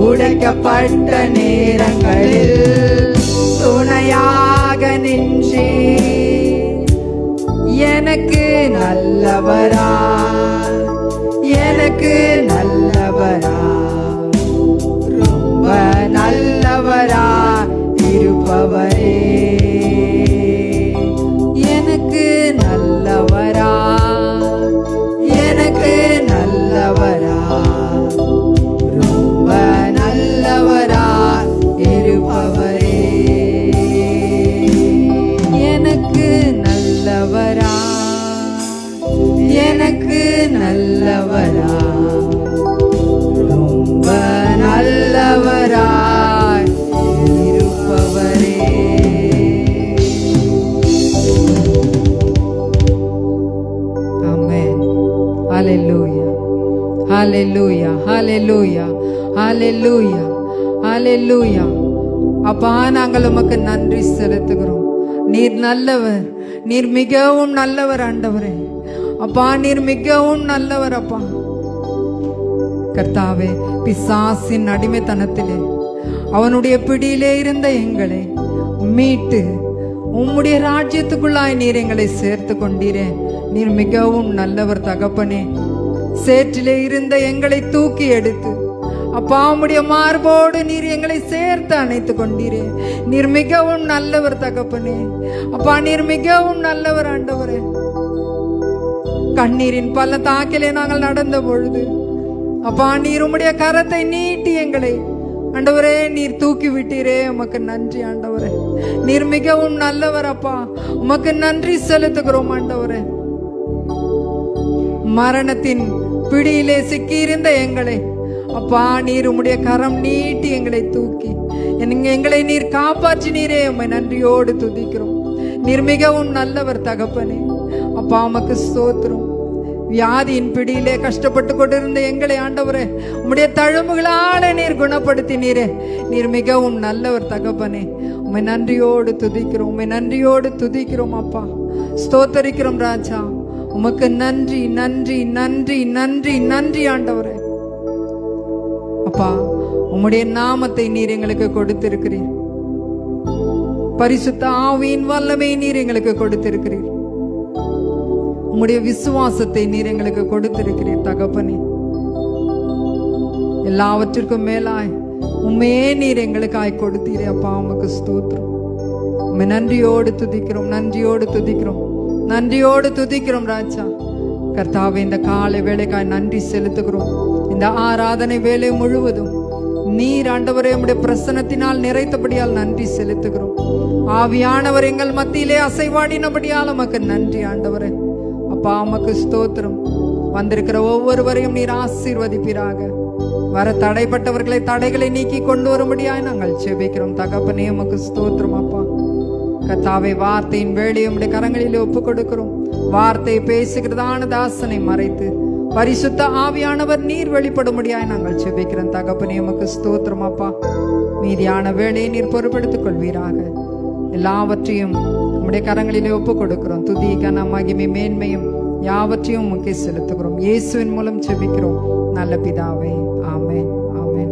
உடைக்கப்பட்ட நேரங்களில் துணையாக நின்றி எனக்கு நல்லவரா, எனக்கு நல்லவரா, ரொம்ப நல்லவரா இருப்பவரே. எனக்கு நல்லவரா, எனக்கு நல்லவரா, ரொம்ப நல்லவரா இருப்பவரே. எனக்கு நல்லவரா, எனக்கு நல்லவரா, ரொம்ப நல்லவரா இருப்பவரே. ஆமென். ஹல்லேலூயா, ஹல்லேலூயா, ஹல்லேலூயா, ஹல்லேலூயா, ஹல்லேலூயா. அப்பா நாங்கள் உமக்கு நன்றி செலுத்துகிறோம். நீர் நல்லவர், நீர் மிகவும் நல்லவர் ஆண்டவரே. அப்பா நீர் மிகவும் நல்லவர். அப்பா கர்த்தாவே, பிசாசின் அடிமைத்தனத்திலே அவனுடைய பிடியிலே இருந்த எங்களை மீட்டு உம்முடைய ராஜ்யத்துக்குள்ளாய் நீர் எங்களை சேர்த்து கொண்டீரே. நீர் மிகவும் நல்லவர் தகப்பனே. சேற்றிலே இருந்த எங்களை தூக்கி எடுத்து அப்பா உம்முடைய மார்போடு நீர் எங்களை சேர்த்து அணைத்து கொண்டீரே. நீர் மிகவும் நல்லவர் தகப்பனே. அப்பா நீர் மிகவும் நல்லவர் ஆண்டவரே. கண்ணீரின் பல தாக்கிலே நாங்கள் நடந்த பொழுது அப்பா நீர் உம்முடைய கரத்தை நீட்டி எங்களை ஆண்டவரே நீர் தூக்கி விட்டீரே. உமக்கு நன்றி ஆண்டவரே. நீர் மிகவும் நல்லவர் அப்பா. உமக்கு நன்றி செலுத்துகிறோம் ஆண்டவரே. மரணத்தின் பிடியிலே சிக்கியிருந்த எங்களை அப்பா நீர் உம்முடைய கரம் நீட்டி எங்களை தூக்கி எங்களை நீர் காப்பாற்றினீரே. உம்மை நன்றியோடு துதிக்கிறோம். நீர் மிகவும் நல்லவர் தகப்பனே. அப்பா உமக்கு ஸ்தோத்திரம். வியாதியின் பிடியிலே கஷ்டப்பட்டு கொண்டிருந்த எங்களை ஆண்டவரே உம்முடைய தழும்புகளால நீர் குணப்படுத்தினீரே. நீர் மிகவும் நல்லவர் தகப்பனே. உம்மை நன்றியோடு துதிக்கிறோம். உம்மை நன்றியோடு துதிக்கிறோம் அப்பா. ஸ்தோத்தரிக்கிறோம் ராஜா. உமக்கு நன்றி நன்றி நன்றி நன்றி நன்றி ஆண்டவரே. அப்பா உம்முடைய நாமத்தை நீர் எங்களுக்கு கொடுத்திருக்கிறீர். பரிசுத்த ஆவியின் வல்லமை நீர் எங்களுக்கு கொடுத்திருக்கிறீர். உம்முடைய விசுவாசத்தை நீர் எங்களுக்கு கொடுத்திருக்கிறீர் தகப்பனே. எல்லாவற்றிற்கும் மேலாய் உண்மையே நீர் எங்களுக்காய் கொடுத்தீரே அப்பா. உமக்கு ஸ்தோத்திரம். உம்மை நன்றியோடு துதிக்கிறோம், நன்றியோடு துதிக்கிறோம், நன்றியோடு துதிக்கிறோம் ராஜா. கர்த்தாவே இந்த காலை வேளைக்காய் நன்றி செலுத்துகிறோம். இந்த ஆராதனை வேலை முழுவதும் நீர் ஆண்டவரே உம்முடைய பிரசன்னத்தினால் நிறைத்தபடியால் நன்றி செலுத்துகிறோம். ஆவியானவர் எங்கள் மத்தியிலே அசைவாடினபடியால் உமக்கு நன்றி ஆண்டவரே. அப்பா உமக்கு ஸ்தோத்திரம். வந்திருக்கிற ஒவ்வொருவரையும் நீர் ஆசீர்வதிப்பீராக. வர தடைப்பட்டவர்களை தடைகளை நீக்கி கொண்டு வரும்படியாய் நாங்கள் செபிக்கிறோம் தகப்பனே. உமக்கு ஸ்தோத்திரம் அப்பா. கர்த்தாவே வார்த்தையின் வேலையை உம்முடைய கரங்களிலே ஒப்பு கொடுக்கிறோம். வார்த்தை பேசுகிறதான தாசனை மறைத்து பரிசுத்த ஆவியானவர் நீர் வெளிப்படும்படியாய் நாங்கள் செபிக்கிறோம் தகப்பனே. உமக்கு ஸ்தோத்திரம் அப்பா. மீதியான வேலையை நீர் பொறுப்பெடுத்துக் கொள்வீராக. எல்லாவற்றையும் உம்முடைய கரங்களிலே ஒப்புக் கொடுக்கிறோம். துதி கன மகிமை மேன்மையும் யாவற்றையும் உமக்கே செலுத்துகிறோம். இயேசுவின் மூலம் செபிக்கிறோம் நல்ல பிதாவே. ஆமென், ஆமென்.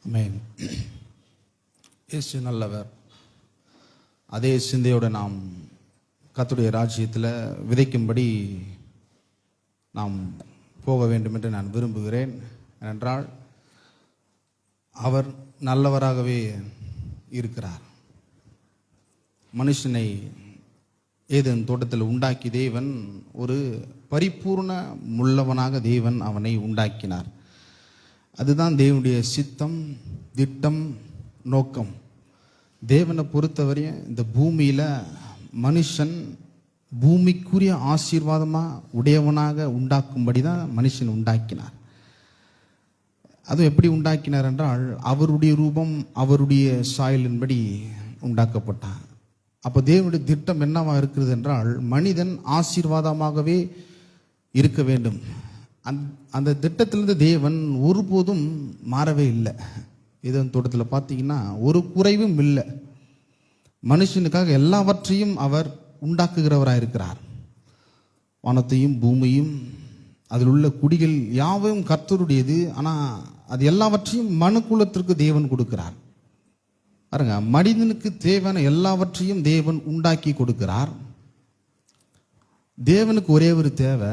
ஆமென். இயேசு நல்லவர். அதே சிந்தையோடு நாம் கர்த்தருடைய ராஜ்யத்தில் விதைக்கும்படி நாம் போக வேண்டும் என்று நான் விரும்புகிறேன். ஏனென்றால் அவர் நல்லவராகவே இருக்கிறார். மனுஷனை ஏதேன் தோட்டத்தில் உண்டாக்கி தேவன் ஒரு பரிபூர்ண முள்ளவனாக தேவன் அவனை உண்டாக்கினார். அதுதான் தேவனுடைய சித்தம், திட்டம், நோக்கம். தேவனை பொறுத்தவரையும் இந்த பூமியில் மனுஷன் பூமிக்குரிய ஆசீர்வாதமாக உடையவனாக உண்டாக்கும்படி தான் மனுஷன் உண்டாக்கினார். அதுவும் எப்படி உண்டாக்கினார் என்றால் அவருடைய ரூபம், அவருடைய சாயலின்படி உண்டாக்கப்பட்டார். அப்போ தேவனுடைய திட்டம் என்னவா இருக்கிறது என்றால் மனிதன் ஆசீர்வாதமாகவே இருக்க வேண்டும். அந்த திட்டத்திலிருந்து தேவன் ஒருபோதும் மாறவே இல்லை. இதன் தோட்டத்தில் பார்த்தீங்கன்னா ஒரு குறைவும் இல்லை. மனுஷனுக்காக எல்லாவற்றையும் அவர் உண்டாக்குகிறவராக இருக்கிறார். வானத்தையும் பூமியும் அதில் உள்ள குடிகள் யாவும் கர்த்தருடையது. ஆனால் அது எல்லாவற்றையும் மனுக்குலத்திற்கு தேவன் கொடுக்கிறார். பாருங்க, மனிதனுக்கு தேவையான எல்லாவற்றையும் தேவன் உண்டாக்கி கொடுக்கிறார். தேவனுக்கு ஒரே ஒரு தேவை.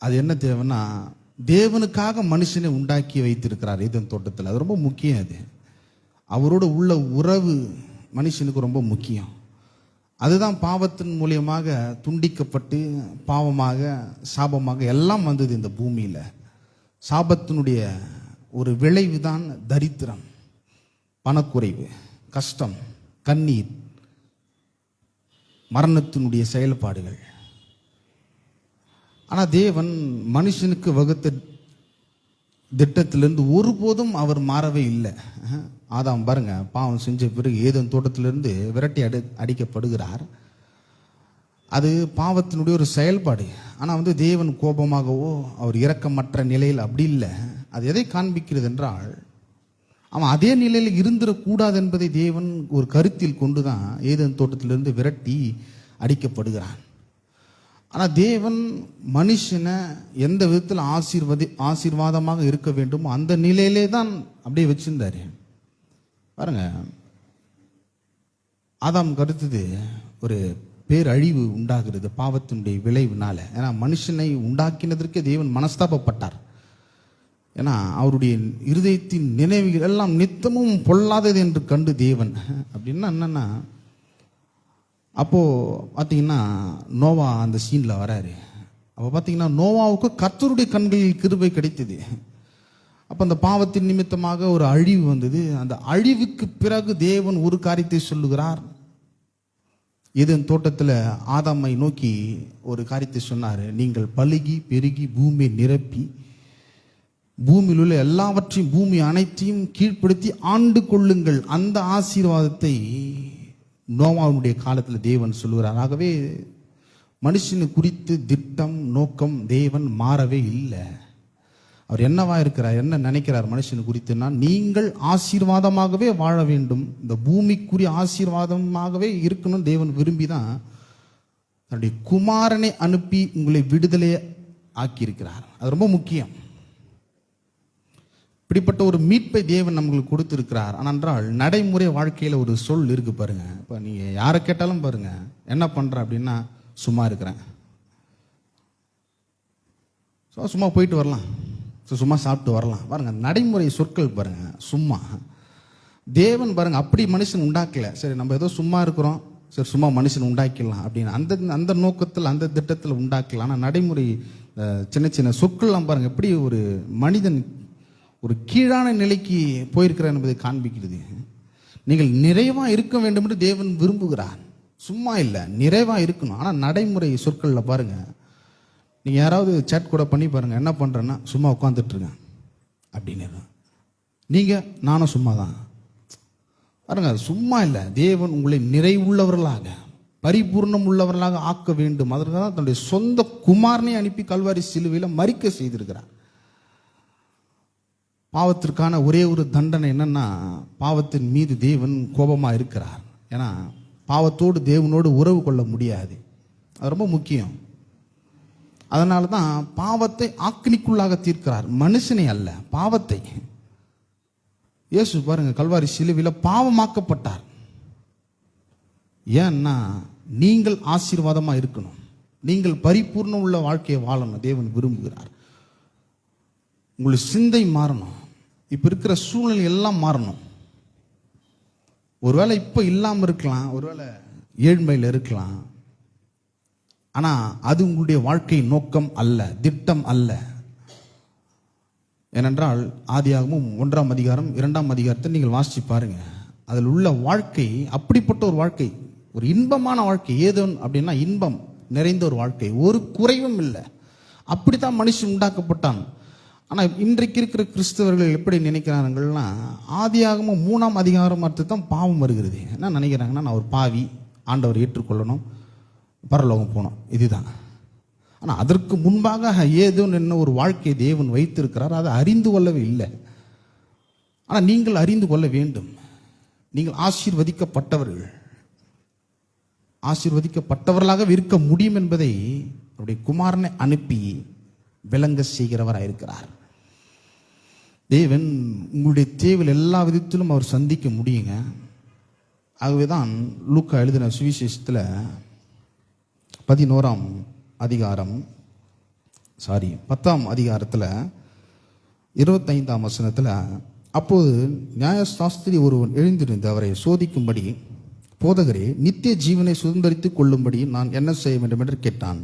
அது என்ன தேவைன்னா தேவனுக்காக மனுஷனை உண்டாக்கி வைத்திருக்கிறார் இதன் தோட்டத்தில். அது ரொம்ப முக்கியம். அது அவரோட உள்ள உறவு மனுஷனுக்கு ரொம்ப முக்கியம். அதுதான் பாவத்தின் மூலியமாக துண்டிக்கப்பட்டு பாவமாக சாபமாக எல்லாம் வந்தது இந்த பூமியில். சாபத்தினுடைய ஒரு விளைவு தான் தரித்திரம், பணக்குறைவு, கஷ்டம், கண்ணீர், மரணத்தினுடைய செயல்பாடுகள். ஆனால் தேவன் மனுஷனுக்கு வகுத்த திட்டத்திலிருந்து ஒருபோதும் அவர் மாறவே இல்லை. ஆதாம் பாருங்க, பாவம் செஞ்ச பிறகு ஏதேன் தோட்டத்திலிருந்து விரட்டி அடிக்கப்படுகிறார். அது பாவத்தினுடைய ஒரு செயல்பாடு. ஆனால் தேவன் கோபமாகவோ அவர் இரக்கமற்ற நிலையில் அப்படி இல்லை. அது எதை காண்பிக்கிறது என்றால் அவன் அதே நிலையில் இருந்துடக்கூடாது என்பதை தேவன் ஒரு கருத்தில் கொண்டு தான் ஏதேன் தோட்டத்திலிருந்து விரட்டி அடிக்கப்படுகிறான். ஆனால் தேவன் மனுஷனை எந்த விதத்தில் ஆசீர்வாதமாக இருக்க வேண்டுமோ அந்த நிலையிலே தான் அப்படியே வச்சிருந்தாரு. பாருங்க, ஆதாம் கருத்துது ஒரு பேரழிவு உண்டாகிறது பாவத்தினுடைய விளைவுனால. ஏன்னா மனுஷனை உண்டாக்கினதற்கே தேவன் மனஸ்தாபப்பட்டார். ஏன்னா அவருடைய இருதயத்தின் நினைவுகள் எல்லாம் நித்தமும் பொல்லாதது என்று கண்டு தேவன். அப்படின்னா என்னன்னா, அப்போ பார்த்தீங்கன்னா நோவா அந்த சீனில் வராரு. அப்போ பார்த்தீங்கன்னா நோவாவுக்கு கர்த்தருடைய கண்களில் கிருபை கிடைத்தது. அப்போ அந்த பாவத்தின் நிமித்தமாக ஒரு அழிவு வந்தது. அந்த அழிவுக்கு பிறகு தேவன் ஒரு காரியத்தை சொல்லுகிறார். ஏதேன் தோட்டத்தில் ஆதாமை நோக்கி ஒரு காரியத்தை சொன்னார். நீங்கள் பலுகி பெருகி பூமியை நிரப்பி பூமியில் உள்ள எல்லாவற்றையும் பூமி அனைத்தையும் கீழ்ப்படுத்தி ஆண்டு கொள்ளுங்கள். அந்த ஆசீர்வாதத்தை நோவாவுடைய காலத்தில் தேவன் சொல்லுகிறார். ஆகவே மனுஷனு குறித்து திட்டம் நோக்கம் தேவன் மாறவே இல்லை. அவர் என்னவா இருக்கிறார், என்ன நினைக்கிறார் மனுஷனு குறித்துன்னா, நீங்கள் ஆசீர்வாதமாகவே வாழ வேண்டும், இந்த பூமிக்குரிய ஆசீர்வாதமாகவே இருக்கணும் தேவன் விரும்பி தான் தன்னுடைய குமாரனை அனுப்பி உங்களை விடுதலை ஆக்கியிருக்கிறார். அது ரொம்ப முக்கியம். இப்படிப்பட்ட ஒரு மீட்பை தேவன் நம்மளுக்கு கொடுத்திருக்கிறார். ஆனால் நடைமுறை வாழ்க்கையில் ஒரு சொல் இருக்கு பாருங்க. இப்போ நீங்கள் யாரை கேட்டாலும் பாருங்க, என்ன பண்ணுற அப்படின்னா, சும்மா இருக்கிறேன், சும்மா போயிட்டு வரலாம், சும்மா சாப்பிட்டு வரலாம். பாருங்க, நடைமுறை சொற்கள் பாருங்க. சும்மா தேவன் பாருங்க அப்படி மனுஷன் உண்டாக்கல. சரி, நம்ம ஏதோ சும்மா இருக்கிறோம், சரி சும்மா மனுஷன் உண்டாக்கிடலாம் அப்படின்னு அந்த நோக்கத்தில் அந்த திட்டத்தில் உண்டாக்கலாம். ஆனால் நடைமுறை சின்ன சின்ன சொற்கள்லாம் பாருங்கள் எப்படி ஒரு மனிதன் ஒரு கீழான நிலைக்கு போயிருக்கிறார் என்பதை காண்பிக்கிறது. நீங்கள் நிறைவாக இருக்க வேண்டும் என்று தேவன் விரும்புகிறார். சும்மா இல்லை, நிறைவாக இருக்கணும். ஆனால் நடைமுறை சொற்களில் பாருங்கள், நீங்கள் யாராவது சேட் கூட பண்ணி பாருங்கள், என்ன பண்ணுறேன்னா சும்மா உட்காந்துட்ருக்கேன் அப்படின்னு. நீங்கள் நானும் சும்மா தான் பாருங்க, சும்மா இல்லை. தேவன் உங்களை நிறைவுள்ளவர்களாக பரிபூர்ணம் உள்ளவர்களாக ஆக்க வேண்டும். அதற்காக தான் தன்னுடைய சொந்த குமாரனை அனுப்பி கல்வாரி சிலுவையில் மரிக்க செய்திருக்கிறார். பாவத்திற்கான ஒரே ஒரு தண்டனை என்னன்னா, பாவத்தின் மீது தேவன் கோபமாக இருக்கிறார். ஏன்னா பாவத்தோடு தேவனோடு உறவு கொள்ள முடியாது, அது ரொம்ப முக்கியம். அதனால தான் பாவத்தை ஆக்கினிக்குள்ளாக தீர்க்கிறார், மனுஷனை அல்ல, பாவத்தை. இயேசு பாருங்க, கல்வாரி சிலுவையில் பாவமாக்கப்பட்டார். ஏன்னா நீங்கள் ஆசீர்வாதமாக இருக்கணும், நீங்கள் பரிபூர்ணம் உள்ள வாழ்க்கையை வாழணும். தேவன் விரும்புகிறார். உங்களுடைய சிந்தை மாறணும். இப்போ இருக்கிற சூழ்நிலை எல்லாம் மாறணும். ஒருவேளை இப்போ இல்லாமல் இருக்கலாம், ஒருவேளை ஏழ்மையில் இருக்கலாம். ஆனால் அது உங்களுடைய வாழ்க்கை நோக்கம் அல்ல, திட்டம் அல்ல. ஏனென்றால் ஆதியாகமம் 1ஆம் அதிகாரம் 2ஆம் அதிகாரத்தை நீங்கள் வாசிச்சு பாருங்க. அதில் உள்ள வாழ்க்கை அப்படிப்பட்ட ஒரு வாழ்க்கை, ஒரு இன்பமான வாழ்க்கை. ஏதோ அப்படின்னா இன்பம் நிறைந்த ஒரு வாழ்க்கை, ஒரு குறைவும் இல்லை. அப்படித்தான் மனுஷன் உண்டாக்கப்பட்டான். ஆனால் இன்றைக்கு இருக்கிற கிறிஸ்தவர்கள் எப்படி நினைக்கிறார்கள்னா, ஆதியாகமம் 3ஆம் அதிகாரம் அடுத்து தான் பாவம் வருகிறது. என்ன நினைக்கிறாங்கன்னா, நான் ஒரு பாவி, ஆண்டவர் ஏற்றுக்கொள்ளணும், பரலோகம் போகணும், இதுதான். ஆனால் அதற்கு முன்பாக ஏதோ என்ன ஒரு வாழ்க்கை தேவன் வைத்திருக்கிறார், அதை அறிந்து கொள்ளவே இல்லை. ஆனால் நீங்கள் அறிந்து கொள்ள வேண்டும். நீங்கள் ஆசீர்வதிக்கப்பட்டவர்கள், ஆசீர்வதிக்கப்பட்டவர்களாக இருக்க முடியும் என்பதை அவருடைய குமாரனை அனுப்பி விளங்க செய்கிறவராக இருக்கிறார். தேவன் உங்களுடைய தேவையில் எல்லா விதத்திலும் அவர் சந்திக்க முடியுங்க. ஆகவே தான் லூக்கா எழுதின சுவிசேஷத்தில் 10ஆம் அதிகாரத்தில் 25ஆம் வசனத்தில், அப்போது நியாயசாஸ்திரி ஒருவன் எழுந்திருந்து அவரை சோதிக்கும்படி, போதகரே, நித்திய ஜீவனை சுதந்திரித்துக் கொள்ளும்படி நான் என்ன செய்ய வேண்டும் என்று கேட்டான்.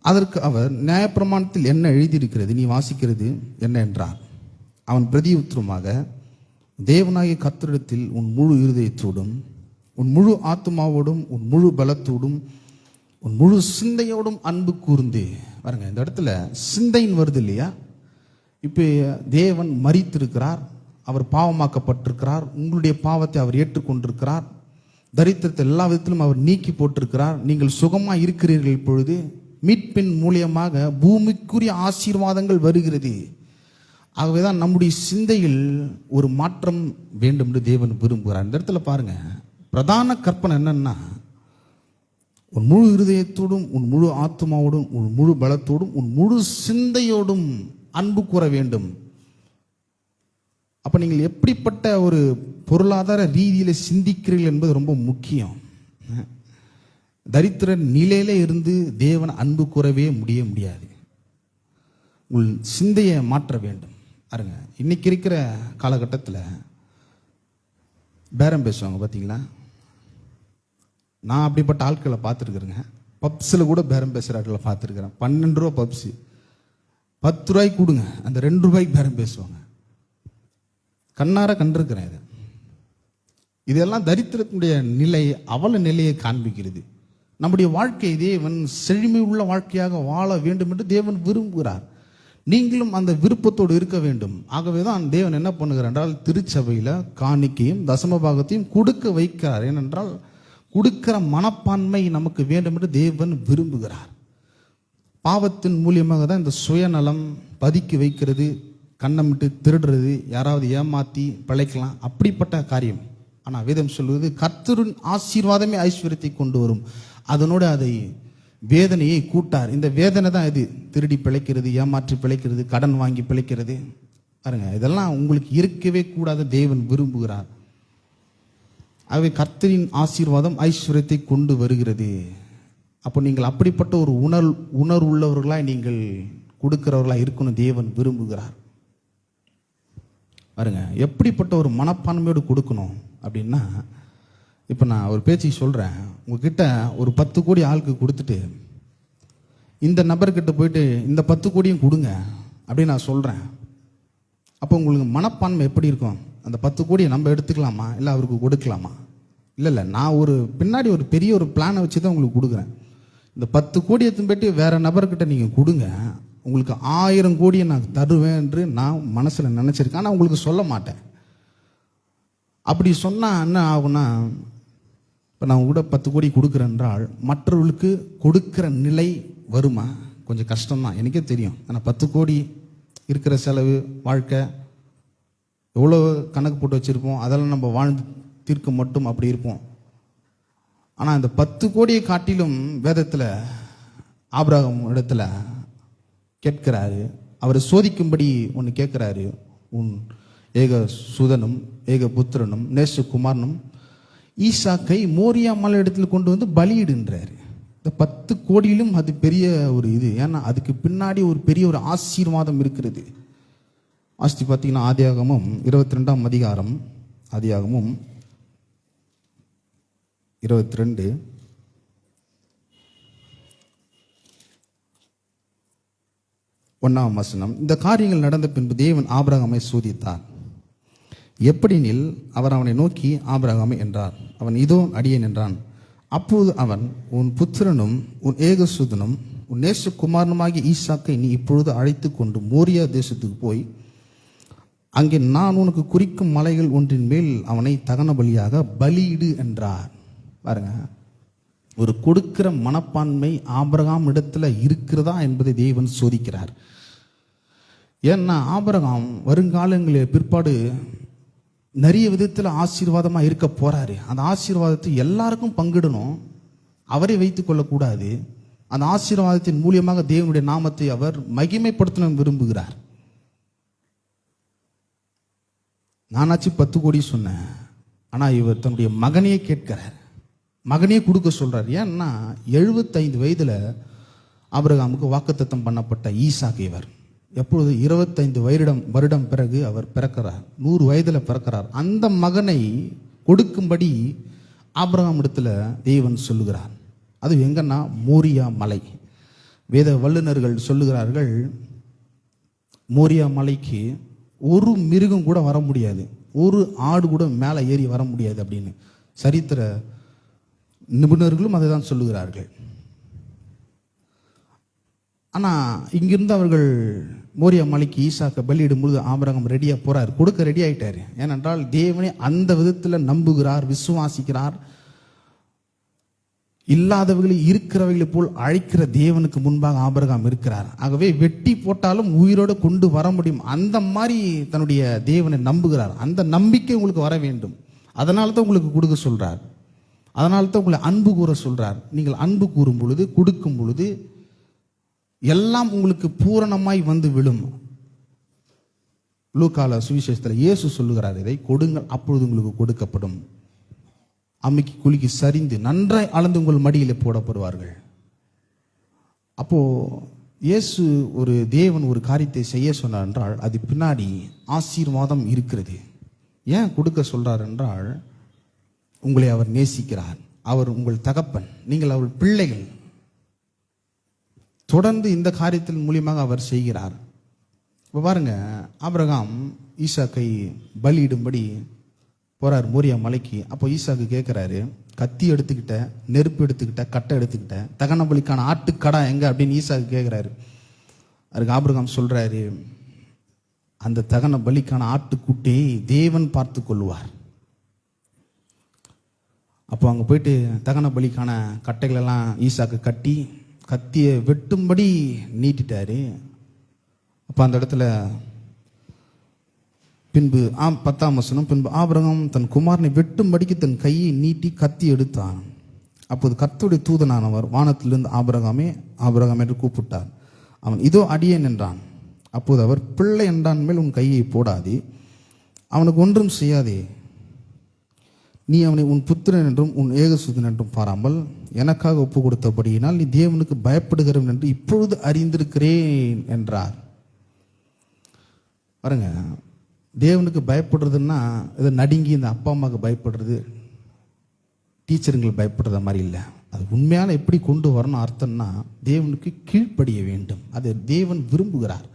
அதற்கு அவர், நியாயப்பிரமாணத்தில் என்ன எழுதியிருக்கிறது, நீ வாசிக்கிறது என்ன என்றார். அவன் பிரதியுத்தரமாக, தேவனாகிய கர்த்தரிடத்தில் உன் முழு இருதயத்தோடும், உன் முழு ஆத்மாவோடும், உன் முழு பலத்தோடும், உன் முழு சிந்தையோடும் அன்பு கூர்ந்து. பாருங்க, இந்த இடத்துல சிந்தைன்னு வருது இல்லையா? இப்போ தேவன் மரித்திருக்கிறார், அவர் பாவமாக்கப்பட்டிருக்கிறார், உங்களுடைய பாவத்தை அவர் ஏற்றுக்கொண்டிருக்கிறார், தரித்திரத்தை எல்லா விதத்திலும் அவர் நீக்கி போட்டிருக்கிறார். நீங்கள் சுகமாக இருக்கிறீர்கள். இப்பொழுது மீட்பின் மூலியமாக பூமிக்குரிய ஆசீர்வாதங்கள் வருகிறது. ஆகவே தான் நம்முடைய சிந்தையில் ஒரு மாற்றம் வேண்டும் என்று தேவன் விரும்புகிறார். இந்த இடத்துல பாருங்க, பிரதான கற்பனை என்னன்னா, உன் முழு இருதயத்தோடும், உன் முழு ஆத்மாவோடும், உன் முழு பலத்தோடும், உன் முழு சிந்தையோடும் அன்பு கூற வேண்டும். அப்ப நீங்கள் எப்படிப்பட்ட ஒரு பொருளாதார ரீதியில் சிந்திக்கிறீர்கள் என்பது ரொம்ப முக்கியம். தரித்திர நிலையில இருந்து தேவன் அன்பு கூறவே முடியாது. உங்கள் சிந்தையை மாற்ற வேண்டும். பாருங்க, இன்னைக்கு இருக்கிற காலகட்டத்தில் பேரம் பேசுவாங்க பார்த்தீங்களா? நான் அப்படிப்பட்ட ஆட்களை பார்த்துருக்குறேங்க. பப்ஸில் கூட பேரம் பேசுகிற ஆட்களை பார்த்துருக்குறேன். 12 ரூபா பப்ஸு, 10 ரூபாய்க்கு கொடுங்க, அந்த 2 ரூபாய்க்கு பேரம் பேசுவாங்க. கண்ணார கண்டிருக்கிறேன். இதெல்லாம் தரித்திரத்தினுடைய நிலை, அவல நிலையை காண்பிக்கிறது. நம்முடைய வாழ்க்கை தேவன் செழுமை உள்ள வாழ்க்கையாக வாழ வேண்டும் என்று தேவன் விரும்புகிறார். நீங்களும் அந்த விருப்பத்தோடு இருக்க வேண்டும். ஆகவே தான் தேவன் என்ன பண்ணுகிறார் என்றால், திருச்சபையில் காணிக்கையும் தசமபாகத்தையும் கொடுக்க வைக்கிறார். ஏனென்றால் கொடுக்கிற மனப்பான்மை நமக்கு வேண்டும் என்று தேவன் விரும்புகிறார். பாவத்தின் மூலியமாக தான் இந்த சுயநலம், பதுக்கி வைக்கிறது, கண்ணமிட்டு திருடுறது, யாராவது ஏமாற்றி பிழைக்கலாம், அப்படிப்பட்ட காரியம். ஆனால் வேதம் சொல்வது, கர்த்தரின் ஆசீர்வாதமே ஐஸ்வர்யத்தை கொண்டு வரும், அதனோடு அதை வேதனையை கூட்டார். இந்த வேதனை தான் இது, திருடி பிழைக்கிறது, ஏமாற்றி பிழைக்கிறது, கடன் வாங்கி பிழைக்கிறது. பாருங்க, இதெல்லாம் உங்களுக்கு இருக்கவே கூடாது, தேவன் விரும்புகிறார். ஆகவே கர்த்தரின் ஆசீர்வாதம் ஐஸ்வர்யத்தை கொண்டு வருகிறது. அப்போ நீங்கள் அப்படிப்பட்ட ஒரு உணர்வுள்ளவர்களாய் நீங்கள் கொடுக்கிறவர்களாக இருக்கணும், தேவன் விரும்புகிறார். பாருங்க, எப்படிப்பட்ட ஒரு மனப்பான்மையோடு கொடுக்கணும் அப்படின்னா, இப்போ நான் ஒரு பேச்சுக்கு சொல்கிறேன், உங்ககிட்ட ஒரு 10 கோடி ஆளுக்கு கொடுத்துட்டு இந்த நபர்கிட்ட போயிட்டு இந்த 10 கோடியும் கொடுங்க அப்படின்னு நான் சொல்கிறேன். அப்போ உங்களுக்கு மனப்பான்மை எப்படி இருக்கும்? அந்த 10 கோடியை நம்ம எடுத்துக்கலாமா, இல்லை அவருக்கு கொடுக்கலாமா? இல்லை, நான் ஒரு பின்னாடி ஒரு பெரிய ஒரு பிளானை வச்சு தான் உங்களுக்கு கொடுக்குறேன். இந்த 10 கோடியை போயிட்டு வேற நபர்கிட்ட நீங்கள் கொடுங்க, உங்களுக்கு 1000 கோடியை நான் தருவேன் என்று நான் மனசில் நினச்சிருக்கேன். ஆனால் உங்களுக்கு சொல்ல மாட்டேன். அப்படி சொன்னால் என்ன ஆகும்னா, இப்போ நான் கூட 10 கோடி கொடுக்குறேன் என்றால் மற்றவர்களுக்கு கொடுக்குற நிலை வருமா? கொஞ்சம் கஷ்டம்தான், எனக்கே தெரியும். ஆனால் 10 கோடி இருக்கிற செலவு, வாழ்க்கை எவ்வளோ கணக்கு போட்டு வச்சுருப்போம், அதெல்லாம் நம்ம வாழ்ந்து தீர்க்க மட்டும் அப்படி இருப்போம். ஆனால் இந்த 10 கோடியை காட்டிலும் வேதத்தில் ஆபிரகாம் இடத்துல கேட்கிறாரு, அவரை சோதிக்கும்படி ஒன்று கேட்குறாரு. உன் ஏக சுதனும் ஏக புத்திரனும் நேசகுமாரனும் ஈசாக்கை மோரியா மலை இடத்துல கொண்டு வந்து பலியிடுன்றாரு. இந்த 10 கோடியிலும் அது பெரிய ஒரு இது. ஏன்னா அதுக்கு பின்னாடி ஒரு பெரிய ஒரு ஆசீர்வாதம் இருக்கிறது. ஆஸ்தி பார்த்தீங்கன்னா ஆதியாகமும் 22ஆம் அதிகாரம், ஆதியாகமும் 22 1ஆம் வசனம். இந்த காரியங்கள் நடந்த பின்பு தேவன் ஆபிரகாமை சோதித்தார். எப்படினில் அவர் அவனை நோக்கி ஆபிரகாமை என்றார். அவன் இதோ அடியேன் என்றான். அப்போது அவன், உன் புத்திரனும் உன் ஏகசுதனும் உன் நேசகுமாரனுமாகிய ஈசாக்கை நீ இப்பொழுது அழைத்து கொண்டு மோரியா தேசத்துக்கு போய் அங்கே நான் உனக்கு குறிக்கும் மலைகள் ஒன்றின் மேல் அவனை தகன பலியாக பலியிடு என்றார். பாருங்க, ஒரு கொடுக்கிற மனப்பான்மை ஆபிரகாம் இடத்துல இருக்கிறதா என்பதை தேவன் சோதிக்கிறார். ஏன்னா ஆபிரகாம் வருங்காலங்களில் பிற்பாடு நிறைய விதத்தில் ஆசீர்வாதமாக இருக்க போறாரு. அந்த ஆசீர்வாதத்தை எல்லாருக்கும் பங்கிடணும், அவரை வைத்துக் கொள்ளக்கூடாது. அந்த ஆசீர்வாதத்தின் மூலியமாக தேவனுடைய நாமத்தை அவர் மகிமைப்படுத்தணும் விரும்புகிறார். நானாச்சு 10 கோடி சொன்னேன், ஆனால் இவர் தன்னுடைய மகனையே கேட்கிறார், மகனே கொடுக்க சொல்றார். ஏன்னா 75 வயதில் ஆபிரகாமுக்கு வாக்குத்தத்தம் பண்ணப்பட்ட ஈசாக்கு இவர் எப்பொழுது 25 வருடம் பிறகு அவர் பிறக்கிறார், 100 வயதில் பிறக்கிறார். அந்த மகனை கொடுக்கும்படி ஆபிரகாம் இடத்துல தேவன் சொல்லுகிறார். அது எங்கன்னா மோரியா மலை. வேத வல்லுநர்கள் சொல்லுகிறார்கள், மோரியா மலைக்கு ஒரு மிருகம் கூட வர முடியாது, ஒரு ஆடு கூட மேலே ஏறி வர முடியாது அப்படின்னு சரித்திர நிபுணர்களும் அதை தான் சொல்லுகிறார்கள். ஆனால் இங்கிருந்து அவர்கள் மோரியா மலைக்கு ஈசாக்க பலியிடும் பொழுது ஆபிரகாம் ரெடியாக போறார், கொடுக்க ரெடி ஆயிட்டாரு. ஏனென்றால் தேவனை அந்த விதத்தில் நம்புகிறார், விசுவாசிக்கிறார். இல்லாதவர்களை இருக்கிறவர்களை போல் அழைக்கிற தேவனுக்கு முன்பாக ஆபிரகாம் இருக்கிறார். ஆகவே வெட்டி போட்டாலும் உயிரோடு கொண்டு வர முடியும், அந்த மாதிரி தன்னுடைய தேவனை நம்புகிறார். அந்த நம்பிக்கை உங்களுக்கு வர வேண்டும். அதனால தான் உங்களுக்கு கொடுக்க சொல்றார், அதனால தான் உங்களை அன்பு கூற சொல்றார். நீங்கள் அன்பு கூறும் பொழுது, கொடுக்கும் பொழுது எல்லாம் உங்களுக்கு பூரணமாய் வந்து விழும். லூக்கால சுவிசேஷத்தில் இயேசு சொல்லுகிறார், இதை கொடுங்கள் அப்பொழுது உங்களுக்கு கொடுக்கப்படும். அம்மிக்கு குலுக்கி சரிந்து நன்றாய் அளந்து உங்கள் மடியில் போடப்படுவார்கள். அப்போ இயேசு ஒரு தேவன் ஒரு காரியத்தை செய்ய சொன்னார் என்றால் அது பின்னாடி ஆசீர்வாதம் இருக்கிறது. ஏன் கொடுக்க சொல்றார் என்றால் உங்களை அவர் நேசிக்கிறார், அவர் உங்கள் தகப்பன், நீங்கள் அவர் பிள்ளைகள். தொடர்ந்து இந்த காரியத்தின் மூலியமாக அவர் செய்கிறார். இப்போ பாருங்க, ஆபிரகாம் ஈசாக்கை பலியிடும்படி போறார் மோரியா மலைக்கு. அப்போ ஈசாக்கு கேட்கிறாரு, கத்தி எடுத்துக்கிட்ட, நெருப்பு எடுத்துக்கிட்ட, கட்டை எடுத்துக்கிட்ட, தகன பலிக்கான ஆட்டுக்கடா எங்க அப்படின்னு ஈசாக்கு கேட்கிறாரு. அதுக்கு ஆபிரகாம் சொல்றாரு, அந்த தகன பலிக்கான ஆட்டுக்குட்டியை தேவன் பார்த்து கொள்வார். அப்போ அங்கே போயிட்டு தகன பலிக்கான கட்டைகளெல்லாம் ஈசாக்கு கட்டி கத்தியை வெட்டும்படி நீட்டிட்டாரு. அப்போ அந்த இடத்துல பின்பு 10ஆம் வசனம், பின்பு ஆபிரகாம் தன் குமாரனை வெட்டும்படிக்கு தன் கையை நீட்டி கத்தி எடுத்தான். அப்போது கர்த்தருடைய தூதனானவர் வானத்திலிருந்து ஆபிரகாம் என்று கூப்பிட்டார். அவன் இதோ அடியேன் என்றான். அப்போது அவர், பிள்ளை என்றான் மேல் உன் கையை போடாதே, அவனுக்கு ஒன்றும் செய்யாதே. நீ அவனை உன் புத்திரன் என்றும் உன் ஏகசுதன் என்றும் பாராமல் எனக்காக ஒப்பு கொடுத்தபடியினால் நீ தேவனுக்கு பயப்படுகிறவன் என்று இப்பொழுது அறிந்திருக்கிறேன் என்றார். பாருங்க, தேவனுக்கு பயப்படுறதுன்னா இதை நடுங்கி இந்த அப்பா அம்மாவுக்கு பயப்படுறது டீச்சருங்கள் பயப்படுற மாதிரி இல்லை. அது உண்மையான எப்படி கொண்டு வரணும் அர்த்தம்னா, தேவனுக்கு கீழ்ப்படிய வேண்டும். அது தேவன் விரும்புகிறார்.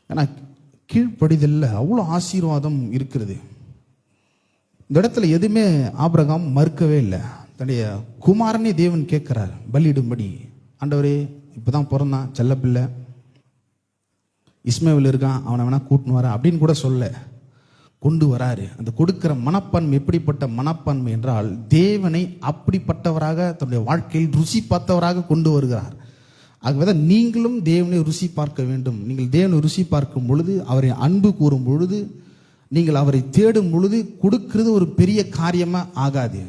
ஏன்னா கீழ்ப்படிதல்ல அவ்வளோ ஆசீர்வாதம் இருக்கிறது. இந்த இடத்துல எதுவுமே ஆபிரகாம் மறுக்கவே இல்லை. தன்னுடைய குமாரனே தேவன் கேட்கிறார் பலியிடும்படி. ஆண்டவரே, இப்போதான் பிறந்தான், செல்ல பிள்ளை இஸ்மவேல் இருக்கான், அவனை வேணா கூட்டின்னு வர அப்படின்னு கூட சொல்ல, கொண்டு வராரு. அந்த கொடுக்கிற மனப்பான்மை எப்படிப்பட்ட மனப்பான்மை என்றால், தேவனை அப்படிப்பட்டவராக தன்னுடைய வாழ்க்கையில் ருசி பார்த்தவராக கொண்டு வருகிறார். ஆகவே நீங்களும் தேவனை ருசி பார்க்க வேண்டும். நீங்கள் தேவனை ருசி பார்க்கும் பொழுது, அவரை அன்பு கூறும் பொழுது, நீங்கள் அவரை தேடும் பொழுது கொடுக்கிறது ஒரு பெரிய காரியமாக ஆகாது.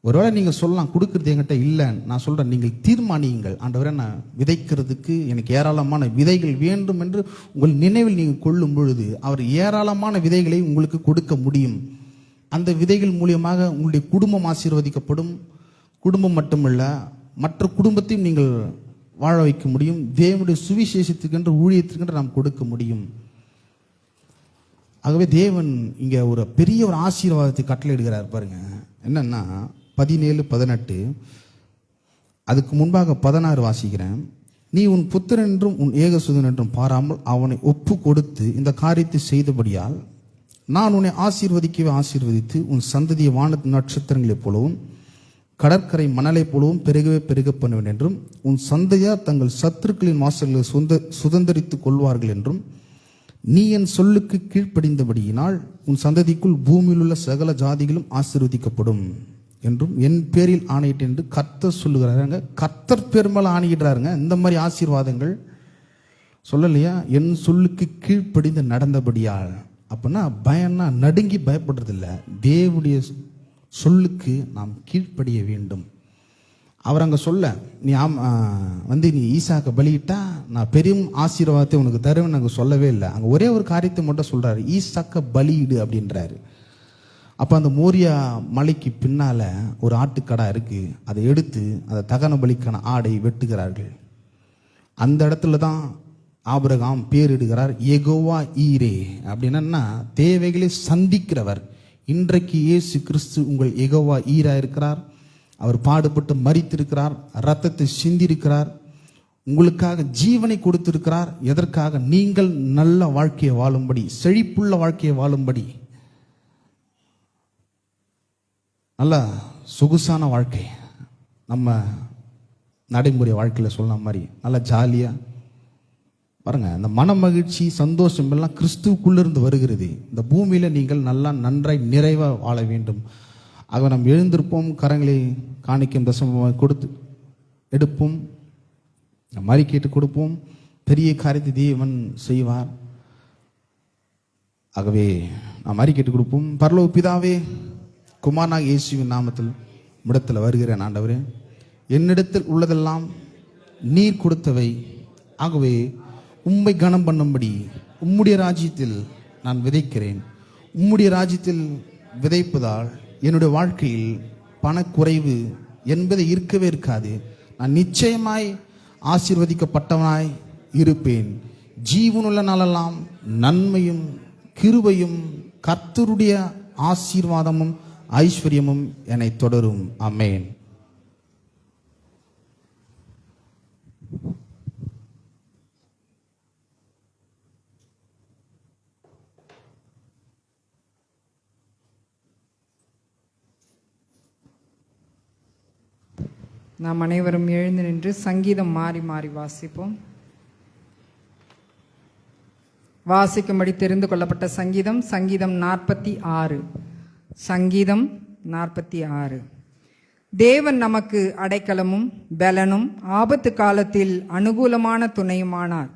ஒருவேளை நீங்கள் சொல்லலாம், கொடுக்கறது என்கிட்ட இல்லை. நான் சொல்கிறேன், நீங்கள் தீர்மானியுங்கள், ஆண்டவரே நான் விதைக்கிறதுக்கு எனக்கு ஏராளமான விதைகள் வேண்டும் என்று உங்கள் நினைவில் நீங்கள் கொள்ளும் பொழுது, அவர் ஏராளமான விதைகளை உங்களுக்கு கொடுக்க முடியும். அந்த விதைகள் மூலியமாக உங்களுடைய குடும்பம் ஆசீர்வதிக்கப்படும். குடும்பம் மட்டுமல்ல, மற்ற குடும்பத்தையும் நீங்கள் வாழ வைக்க முடியும். தேவனுடைய சுவிசேஷத்துக்கென்று ஊழியத்துக்கென்று நாம் கொடுக்க முடியும். ஆகவே தேவன் இங்கே ஒரு பெரிய ஒரு ஆசீர்வாதத்தை கட்டளையிடுகிறார் பாருங்க. என்னன்னா 17-18, அதுக்கு முன்பாக 16 வாசிக்கிறேன். நீ உன் புத்திரன் என்றும் உன் ஏகசுதன் என்றும் பாராமல் அவனை ஒப்பு கொடுத்து இந்த காரியத்தை செய்தபடியால் நான் உன்னை ஆசீர்வதிக்கவே ஆசீர்வதித்து உன் சந்ததியை வானத்து நட்சத்திரங்களைப் போலவும் கடற்கரை மணலைப் போலவும் பெருகவே பெருக பண்ணுவேன் என்றும் உன் சந்தையார் தங்கள் சத்துருக்களின் வாசல்களை சுதந்திரித்துக் கொள்வார்கள் என்றும் நீ என் சொல்லுக்கு கீழ்ப்படிந்தபடியினால் உன் சந்ததிக்குள் பூமியில் உள்ள சகல ஜாதிகளும் ஆசீர்வதிக்கப்படும் என்றும் என் பேரில் ஆணையிட்டு என்று கர்த்தர் சொல்லுகிறாருங்க. கர்த்தர் பேர் மேல ஆணையிடுறாருங்க. இந்த மாதிரி ஆசீர்வாதங்கள் சொல்லலையா? என் சொல்லுக்கு கீழ்ப்படிந்து நடந்தபடியால். அப்படின்னா பயம்னா நடுங்கி பயப்படுறதில்லை. தேவனுடைய சொல்லுக்கு நாம் கீழ்ப்படிய வேண்டும். அவர் அங்கே சொல்ல, நீ நீ ஈசாக்க பலியிட்டா நான் பெரும் ஆசீர்வாதத்தை உனக்கு தருவேன்னு அங்கே சொல்லவே இல்லை. அங்கே ஒரே ஒரு காரியத்தை மட்டும் சொல்றாரு, ஈசாக்க பலியிடு அப்படின்றாரு. அப்போ அந்த மோரியா மலைக்கு பின்னால ஒரு ஆட்டுக்கடா இருக்கு. அதை எடுத்து அந்த தகன பலிக்கான ஆடை வெட்டுகிறார்கள். அந்த இடத்துல தான் ஆபிரகாம் பேரிடுகிறார், யெகோவா ஈரே. அப்படின்னா தேவைகளை சந்திக்கிறவர். இன்றைக்கு இயேசு கிறிஸ்து உங்கள் யெகோவா ஈரா இருக்கிறார். அவர் பாடுபட்டு மரித்திருக்கிறார், இரத்தத்தை சிந்திருக்கிறார், உங்களுக்காக ஜீவனை கொடுத்திருக்கிறார். எதற்காக? நீங்கள் நல்ல வாழ்க்கையை வாழும்படி, செழிப்புள்ள வாழ்க்கையை வாழும்படி, நல்ல சொகுசான வாழ்க்கை, நம்ம நடைமுறை வாழ்க்கையில் சொன்ன மாதிரி நல்லா ஜாலியாக பாருங்க. அந்த மன மகிழ்ச்சி சந்தோஷம் எல்லாம் கிறிஸ்துவுக்குள்ளிருந்து வருகிறது. இந்த பூமியில் நீங்கள் நல்லா நன்றாய் நிறைவாக வாழ வேண்டும். ஆக நாம் எழுந்திருப்போம், கரங்களை காணிக்கும் தசமமாக கொடுத்து எடுப்போம், மாதிரி கேட்டு கொடுப்போம். பெரிய காரியத்தை தேவன் செய்வார். ஆகவே நாம் மாதிரி கேட்டு கொடுப்போம். பரலோக பிதாவே, குமாரனாக இயேசுவின் நாமத்தில் இடத்தில் வருகிறேன். ஆண்டவரே, என்னிடத்தில் உள்ளதெல்லாம் நீர் கொடுத்தவை. ஆகவே உம்மை கனம் பண்ணும்படி உம்முடைய ராஜ்யத்தில் நான் விதைக்கிறேன். உம்முடைய ராஜ்யத்தில் விதைப்பதால் என்னுடைய வாழ்க்கையில் பணக்குறைவு என்பது இருக்கவே இருக்காது. நான் நிச்சயமாய் ஆசீர்வதிக்கப்பட்டவனாய் இருப்பேன். ஜீவனுள்ள நாளெல்லாம் நன்மையும் கிருபையும் கர்த்தருடைய ஆசீர்வாதமும் ஐஸ்வர்யமும் என்னை தொடரும். ஆமென். நாம் அனைவரும் எழுந்து நின்று சங்கீதம் மாறி மாறி வாசிப்போம். வாசிக்கும்படி தெரிந்து கொள்ளப்பட்ட சங்கீதம் சங்கீதம் 46. சங்கீதம் 46. தேவன் நமக்கு அடைக்கலமும் பலனும் ஆபத்து காலத்தில் அனுகூலமான துணையுமானார்.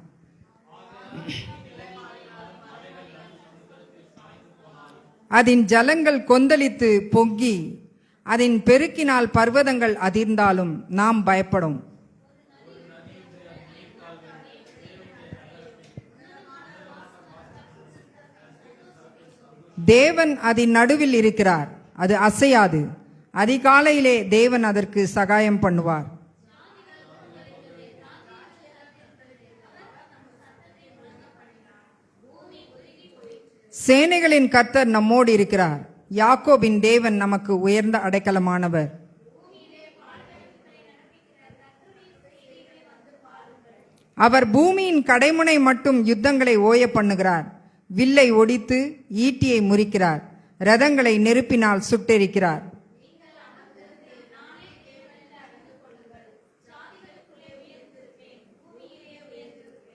அதன் ஜலங்கள் கொந்தளித்து பொங்கி அதன் பெருக்கினால் பர்வதங்கள் அதிர்ந்தாலும் நாம் பயப்படும். தேவன் அதன் நடுவில் இருக்கிறார், அது அசையாது. அதிகாலையிலே தேவன் அதற்கு சகாயம் பண்ணுவார். சேனைகளின் கர்த்தர் நம்மோடு இருக்கிறார். யாக்கோபின் தேவன் நமக்கு உயர்ந்த அடைக்கலமானவர். அவர் பூமியின் கடைமுனை மட்டும் யுத்தங்களை ஓய பண்ணுகிறார். வில்லை ஒடித்து ஈட்டியை முறிக்கிறார். ரதங்களை நெருப்பினால் சுட்டெரிக்கிறார்.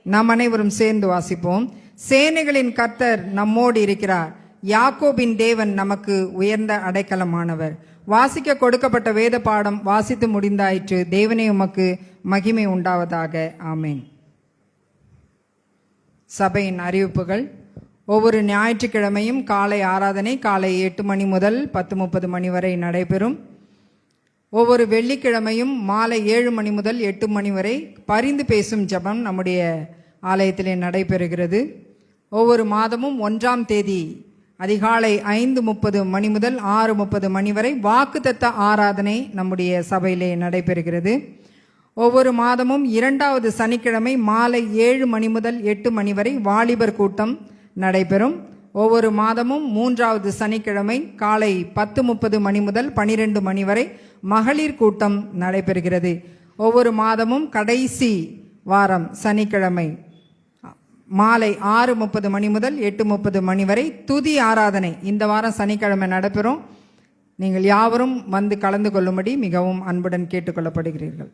நாம் அனைவரும் சேர்ந்து வாசிப்போம். சேனைகளின் கர்த்தர் நம்மோடு இருக்கிறார். யாக்கோபின் தேவன் நமக்கு உயர்ந்த அடைக்கலமானவர். வாசிக்க கொடுக்கப்பட்ட வேத பாடம் வாசித்து முடிந்தாயிற்று. தேவனே உமக்கு மகிமை உண்டாவதாக. ஆமேன். சபையின் அறிவிப்புகள். ஒவ்வொரு ஞாயிற்றுக்கிழமையும் காலை ஆராதனை காலை 8 மணி முதல் 10:30 மணி வரை நடைபெறும். ஒவ்வொரு வெள்ளிக்கிழமையும் மாலை 7 மணி முதல் 8 மணி வரை பரிந்து பேசும் ஜெபம் நம்முடைய ஆலயத்திலே நடைபெறுகிறது. ஒவ்வொரு மாதமும் 1ஆம் தேதி அதிகாலை 5:30 மணி முதல் 6:30 மணி வரை வாக்குத்தத்த ஆராதனை நம்முடைய சபையிலே நடைபெறுகிறது. ஒவ்வொரு மாதமும் 2வது சனிக்கிழமை மாலை 7 மணி முதல் 8 மணி வரை வாலிபர் கூட்டம் நடைபெறும். ஒவ்வொரு மாதமும் 3வது சனிக்கிழமை காலை 10:30 மணி முதல் 12 மணி வரை மகளிர் கூட்டம் நடைபெறுகிறது. ஒவ்வொரு மாதமும் கடைசி வாரம் சனிக்கிழமை மாலை 6:30 மணி முதல் 8:30 மணி வரை துதி ஆராதனை இந்த வாரம் சனிக்கிழமை நடைபெறும். நீங்கள் யாவரும் வந்து கலந்து கொள்ளும்படி மிகவும் அன்புடன் கேட்டுக்கொள்ளப்படுகிறீர்கள்.